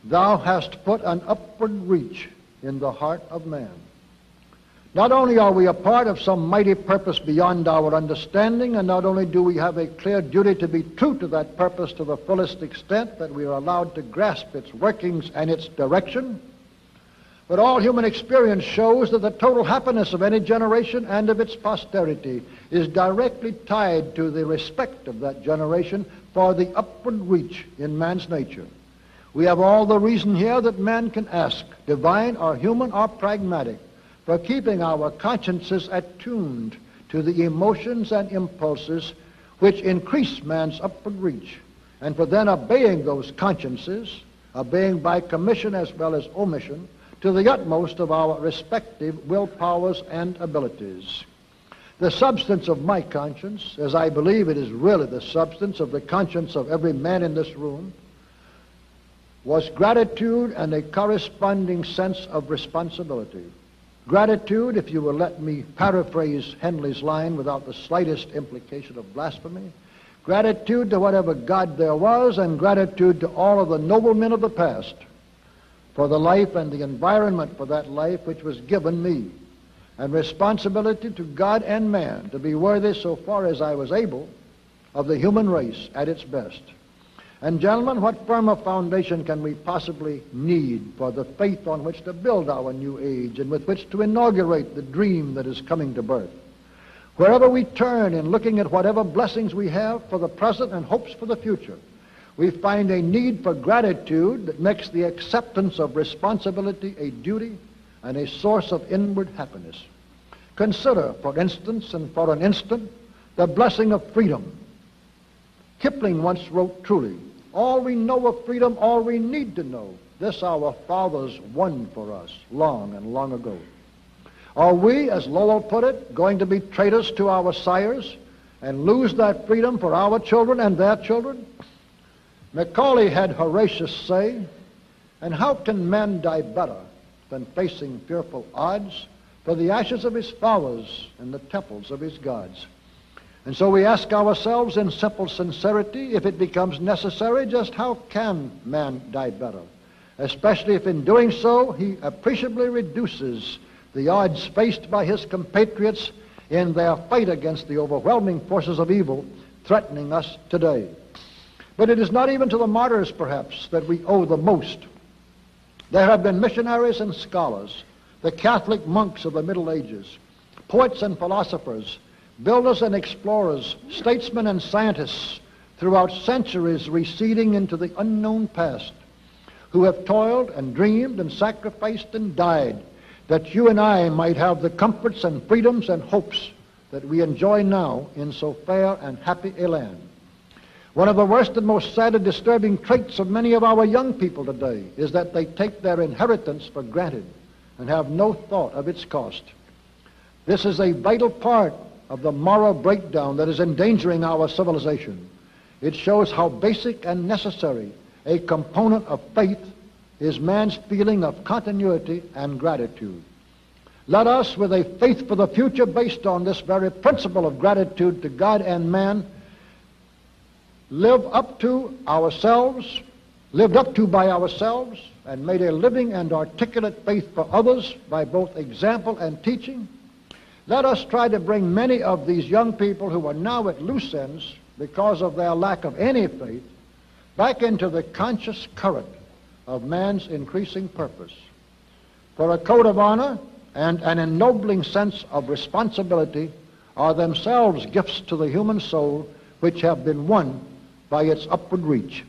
Thou hast put an upward reach in the heart of man. Not only are we a part of some mighty purpose beyond our understanding, and not only do we have a clear duty to be true to that purpose to the fullest extent that we are allowed to grasp its workings and its direction, but all human experience shows that the total happiness of any generation and of its posterity is directly tied to the respect of that generation for the upward reach in man's nature. We have all the reason here that man can ask, divine or human or pragmatic, for keeping our consciences attuned to the emotions and impulses which increase man's upward reach, and for then obeying those consciences, obeying by commission as well as omission, to the utmost of our respective will powers and abilities. The substance of my conscience, as I believe it is really the substance of the conscience of every man in this room, was gratitude and a corresponding sense of responsibility. Gratitude, if you will let me paraphrase Henley's line without the slightest implication of blasphemy, gratitude to whatever God there was, and gratitude to all of the noblemen of the past for the life and the environment for that life which was given me, and responsibility to God and man to be worthy, so far as I was able, of the human race at its best. And gentlemen, what firmer foundation can we possibly need for the faith on which to build our new age and with which to inaugurate the dream that is coming to birth? Wherever we turn in looking at whatever blessings we have for the present and hopes for the future, we find a need for gratitude that makes the acceptance of responsibility a duty and a source of inward happiness. Consider, for instance, and for an instant, the blessing of freedom. Kipling once wrote truly, "All we know of freedom, all we need to know, this our fathers won for us long and long ago." Are we, as Lowell put it, going to be traitors to our sires and lose that freedom for our children and their children? Macaulay had Horatius say, "And how can man die better than facing fearful odds for the ashes of his fathers and the temples of his gods?" And so we ask ourselves in simple sincerity, if it becomes necessary, just how can man die better? Especially if in doing so he appreciably reduces the odds faced by his compatriots in their fight against the overwhelming forces of evil threatening us today. But it is not even to the martyrs, perhaps, that we owe the most. There have been missionaries and scholars, the Catholic monks of the Middle Ages, poets and philosophers, builders and explorers, statesmen and scientists throughout centuries receding into the unknown past, who have toiled and dreamed and sacrificed and died that you and I might have the comforts and freedoms and hopes that we enjoy now in so fair and happy a land. One of the worst and most sad and disturbing traits of many of our young people today is that they take their inheritance for granted and have no thought of its cost. This is a vital part of the moral breakdown that is endangering our civilization. It shows how basic and necessary a component of faith is man's feeling of continuity and gratitude. Let us, with a faith for the future based on this very principle of gratitude to God and man, lived up to by ourselves, and made a living and articulate faith for others by both example and teaching. Let us try to bring many of these young people who are now at loose ends because of their lack of any faith back into the conscious current of man's increasing purpose. For a code of honor and an ennobling sense of responsibility are themselves gifts to the human soul which have been won by its upward reach.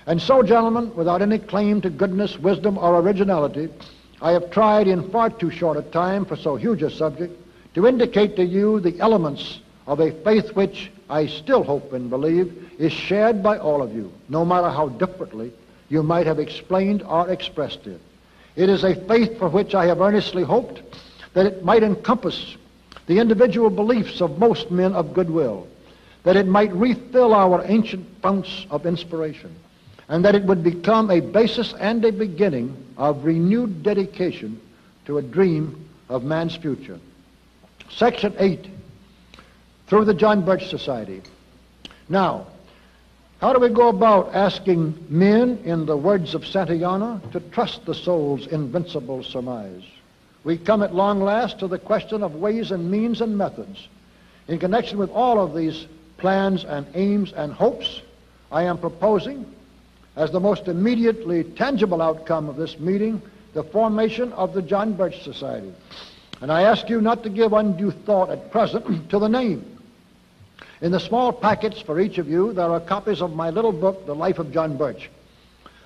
And so, gentlemen, without any claim to goodness, wisdom, or originality, I have tried in far too short a time for so huge a subject to indicate to you the elements of a faith which I still hope and believe is shared by all of you, no matter how differently you might have explained or expressed it. It is a faith for which I have earnestly hoped that it might encompass the individual beliefs of most men of goodwill, that it might refill our ancient founts of inspiration, and that it would become a basis and a beginning of renewed dedication to a dream of man's future. Section 8, through the John Birch Society. Now, how do we go about asking men, in the words of Santayana, to trust the soul's invincible surmise? We come at long last to the question of ways and means and methods. In connection with all of these plans and aims and hopes, I am proposing, as the most immediately tangible outcome of this meeting, the formation of the John Birch Society. And I ask you not to give undue thought at present to the name. In the small packets for each of you, there are copies of my little book, The Life of John Birch.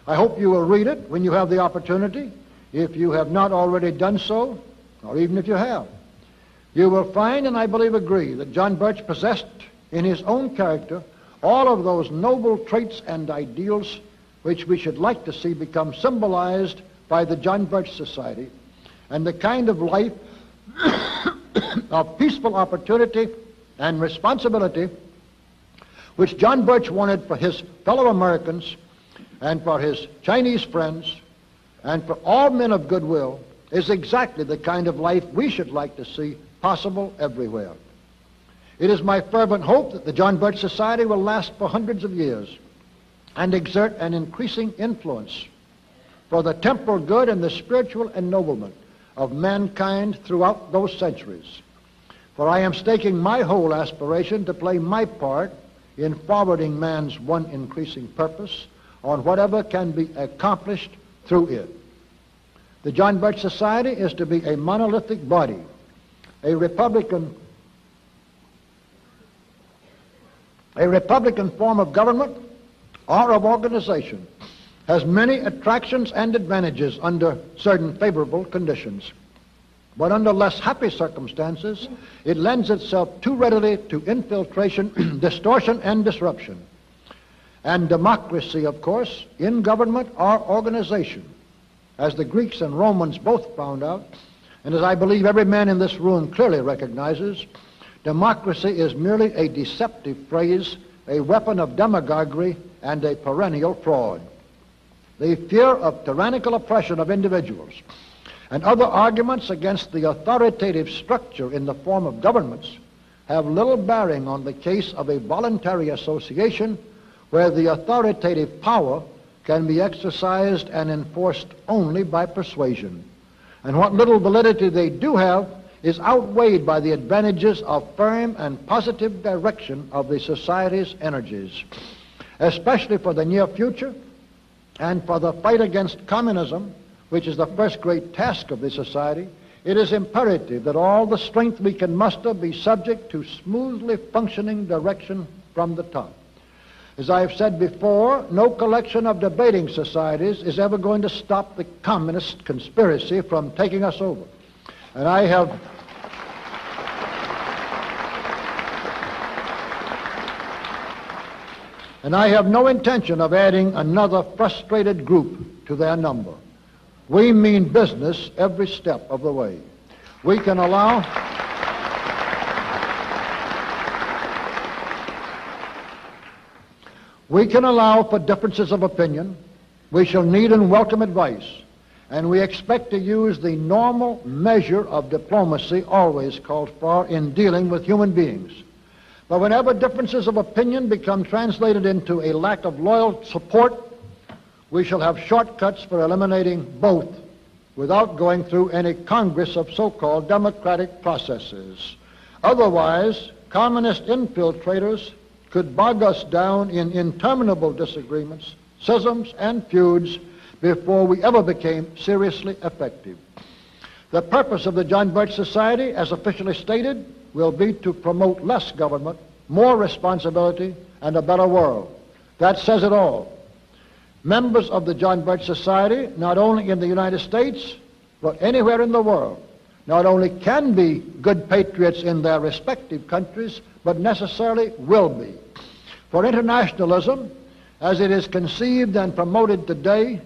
I hope you will read it when you have the opportunity. If you have not already done so, or even if you have, you will find, and I believe agree, that John Birch possessed in his own character all of those noble traits and ideals which we should like to see become symbolized by the John Birch Society, and the kind of life of peaceful opportunity and responsibility which John Birch wanted for his fellow Americans and for his Chinese friends and for all men of goodwill is exactly the kind of life we should like to see possible everywhere. It is my fervent hope that the John Birch Society will last for hundreds of years and exert an increasing influence for the temporal good and the spiritual ennoblement of mankind throughout those centuries. For I am staking my whole aspiration to play my part in forwarding man's one increasing purpose on whatever can be accomplished through it. The John Birch Society is to be a monolithic body, a Republican A Republican form of government or of organization has many attractions and advantages under certain favorable conditions. But under less happy circumstances, it lends itself too readily to infiltration, distortion, and disruption. And democracy, of course, in government or organization, as the Greeks and Romans both found out, and as I believe every man in this room clearly recognizes, democracy is merely a deceptive phrase, a weapon of demagoguery, and a perennial fraud. The fear of tyrannical oppression of individuals and other arguments against the authoritative structure in the form of governments have little bearing on the case of a voluntary association where the authoritative power can be exercised and enforced only by persuasion. And what little validity they do have is outweighed by the advantages of firm and positive direction of the society's energies. Especially for the near future and for the fight against communism, which is the first great task of the society, it is imperative that all the strength we can muster be subject to smoothly functioning direction from the top. As I have said before, no collection of debating societies is ever going to stop the communist conspiracy from taking us over. And I have no intention of adding another frustrated group to their number. We mean business every step of the way. We can allow for differences of opinion. We shall need and welcome advice, and we expect to use the normal measure of diplomacy always called for in dealing with human beings. But whenever differences of opinion become translated into a lack of loyal support, we shall have shortcuts for eliminating both without going through any congress of so-called democratic processes. Otherwise, communist infiltrators could bog us down in interminable disagreements, schisms, and feuds before we ever became seriously effective. The purpose of the John Birch Society, as officially stated, will be to promote less government, more responsibility, and a better world. That says it all. Members of the John Birch Society, not only in the United States, but anywhere in the world, not only can be good patriots in their respective countries, but necessarily will be. For internationalism, as it is conceived and promoted today,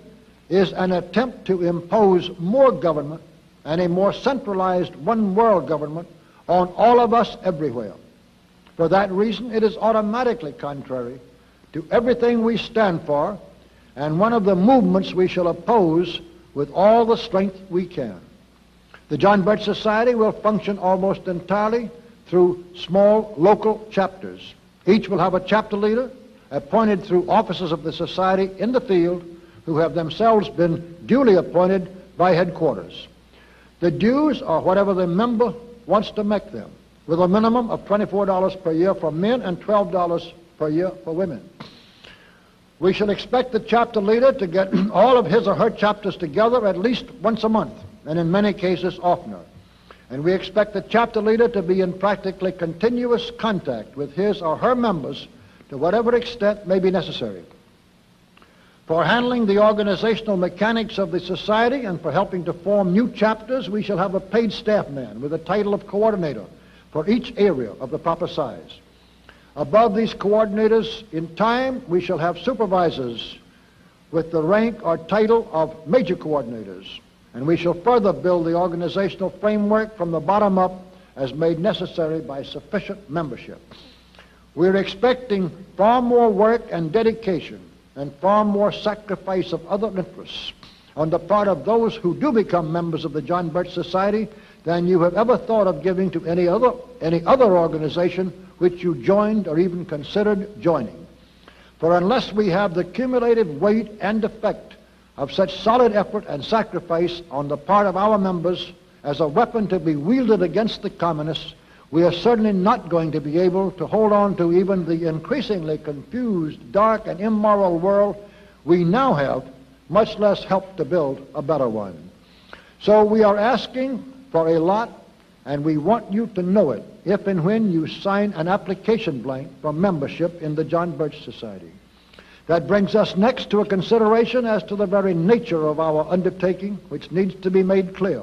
is an attempt to impose more government and a more centralized one-world government on all of us everywhere. For that reason, it is automatically contrary to everything we stand for, and one of the movements we shall oppose with all the strength we can. The John Birch Society will function almost entirely through small local chapters. Each will have a chapter leader appointed through officers of the society in the field who have themselves been duly appointed by headquarters. The dues are whatever the member wants to make them, with a minimum of $24 per year for men and $12 per year for women. We shall expect the chapter leader to get all of his or her chapters together at least once a month, and in many cases oftener. And we expect the chapter leader to be in practically continuous contact with his or her members to whatever extent may be necessary. For handling the organizational mechanics of the society and for helping to form new chapters, we shall have a paid staff man with the title of coordinator for each area of the proper size. Above these coordinators, in time, we shall have supervisors with the rank or title of major coordinators, and we shall further build the organizational framework from the bottom up as made necessary by sufficient membership. We're expecting far more work and dedication and far more sacrifice of other interests on the part of those who do become members of the John Birch Society than you have ever thought of giving to any other organization which you joined or even considered joining. For unless we have the cumulative weight and effect of such solid effort and sacrifice on the part of our members as a weapon to be wielded against the communists, we are certainly not going to be able to hold on to even the increasingly confused, dark, and immoral world we now have, much less help to build a better one. So we are asking for a lot and we want you to know it if and when you sign an application blank for membership in the John Birch Society. That brings us next to a consideration as to the very nature of our undertaking, which needs to be made clear.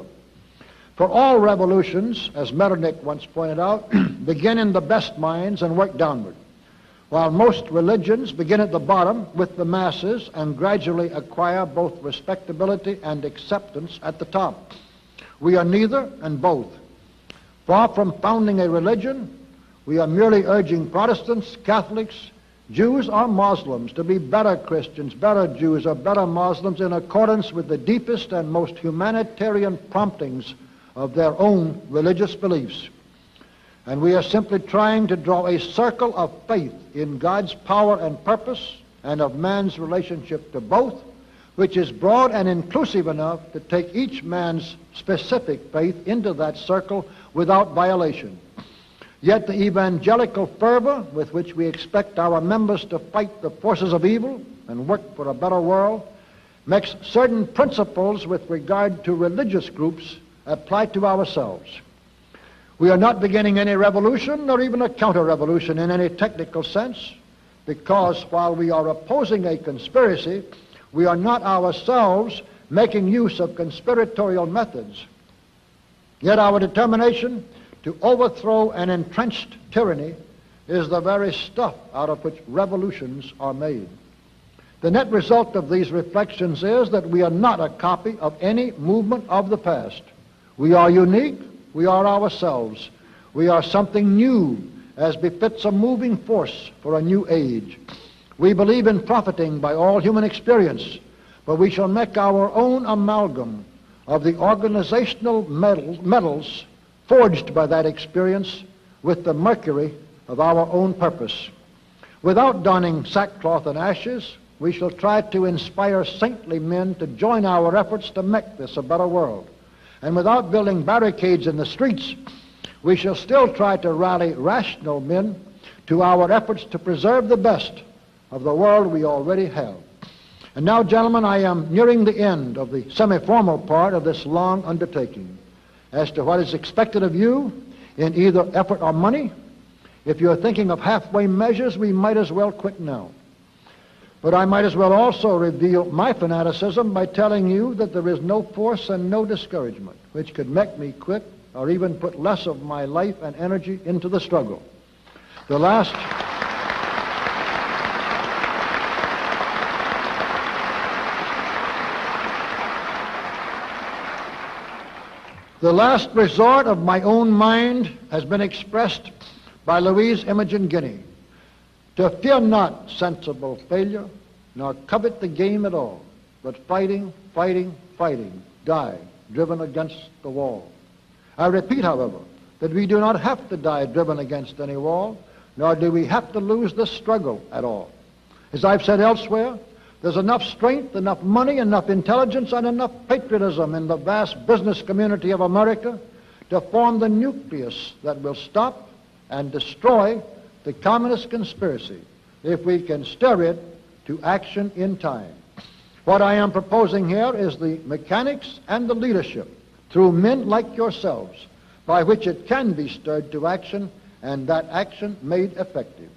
For all revolutions, as Metternich once pointed out, begin in the best minds and work downward, while most religions begin at the bottom with the masses and gradually acquire both respectability and acceptance at the top. We are neither and both. Far from founding a religion, we are merely urging Protestants, Catholics, Jews or Muslims to be better Christians, better Jews, or better Muslims in accordance with the deepest and most humanitarian promptings of their own religious beliefs. And we are simply trying to draw a circle of faith in God's power and purpose and of man's relationship to both, which is broad and inclusive enough to take each man's specific faith into that circle without violation. Yet the evangelical fervor with which we expect our members to fight the forces of evil and work for a better world makes certain principles with regard to religious groups apply to ourselves. We are not beginning any revolution or even a counter-revolution in any technical sense, because while we are opposing a conspiracy, we are not ourselves making use of conspiratorial methods. Yet our determination to overthrow an entrenched tyranny is the very stuff out of which revolutions are made. The net result of these reflections is that we are not a copy of any movement of the past. We are unique. We are ourselves. We are something new, as befits a moving force for a new age. We believe in profiting by all human experience, but we shall make our own amalgam of the organizational metals forged by that experience with the mercury of our own purpose. Without donning sackcloth and ashes, we shall try to inspire saintly men to join our efforts to make this a better world. And without building barricades in the streets, we shall still try to rally rational men to our efforts to preserve the best of the world we already have. And now, gentlemen, I am nearing the end of the semi-formal part of this long undertaking. As to what is expected of you in either effort or money, if you're thinking of halfway measures, we might as well quit now. But I might as well also reveal my fanaticism by telling you that there is no force and no discouragement which could make me quit or even put less of my life and energy into the struggle. The last resort of my own mind has been expressed by Louise Imogen Guinea. To fear not sensible failure, nor covet the game at all, but fighting, fighting, fighting, die, driven against the wall. I repeat, however, that we do not have to die driven against any wall, nor do we have to lose the struggle at all. As I've said elsewhere, there's enough strength, enough money, enough intelligence, and enough patriotism in the vast business community of America to form the nucleus that will stop and destroy the communist conspiracy if we can stir it to action in time. What I am proposing here is the mechanics and the leadership through men like yourselves by which it can be stirred to action and that action made effective.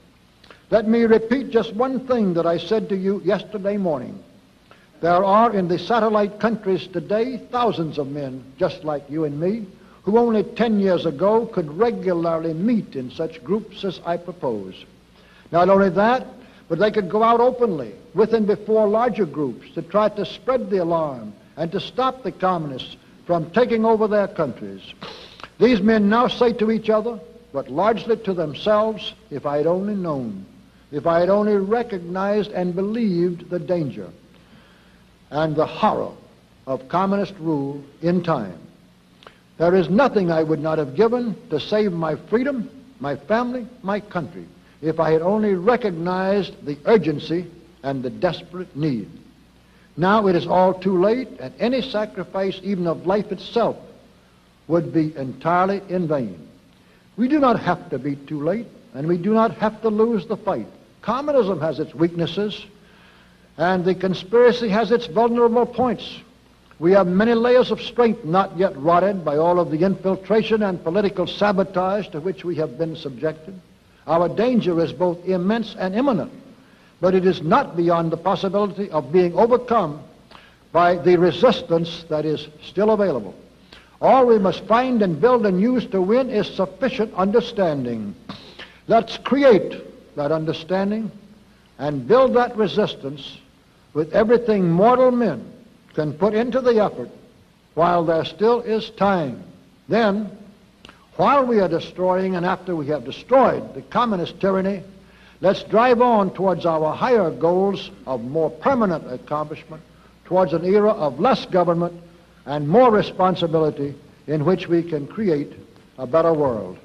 Let me repeat just one thing that I said to you yesterday morning. There are in the satellite countries today thousands of men just like you and me who only 10 years ago could regularly meet in such groups as I propose. Not only that, but they could go out openly with and before larger groups to try to spread the alarm and to stop the communists from taking over their countries. These men now say to each other, but largely to themselves, if I had only known, if I had only recognized and believed the danger and the horror of communist rule in time. There is nothing I would not have given to save my freedom, my family, my country, if I had only recognized the urgency and the desperate need. Now it is all too late, and any sacrifice, even of life itself, would be entirely in vain. We do not have to be too late, and we do not have to lose the fight. Communism has its weaknesses, and the conspiracy has its vulnerable points. We have many layers of strength not yet rotted by all of the infiltration and political sabotage to which we have been subjected. Our danger is both immense and imminent, but it is not beyond the possibility of being overcome by the resistance that is still available. All we must find and build and use to win is sufficient understanding. Let's create that understanding and build that resistance with everything mortal men can put into the effort while there still is time. Then, while we are destroying and after we have destroyed the communist tyranny, let's drive on towards our higher goals of more permanent accomplishment, towards an era of less government and more responsibility in which we can create a better world.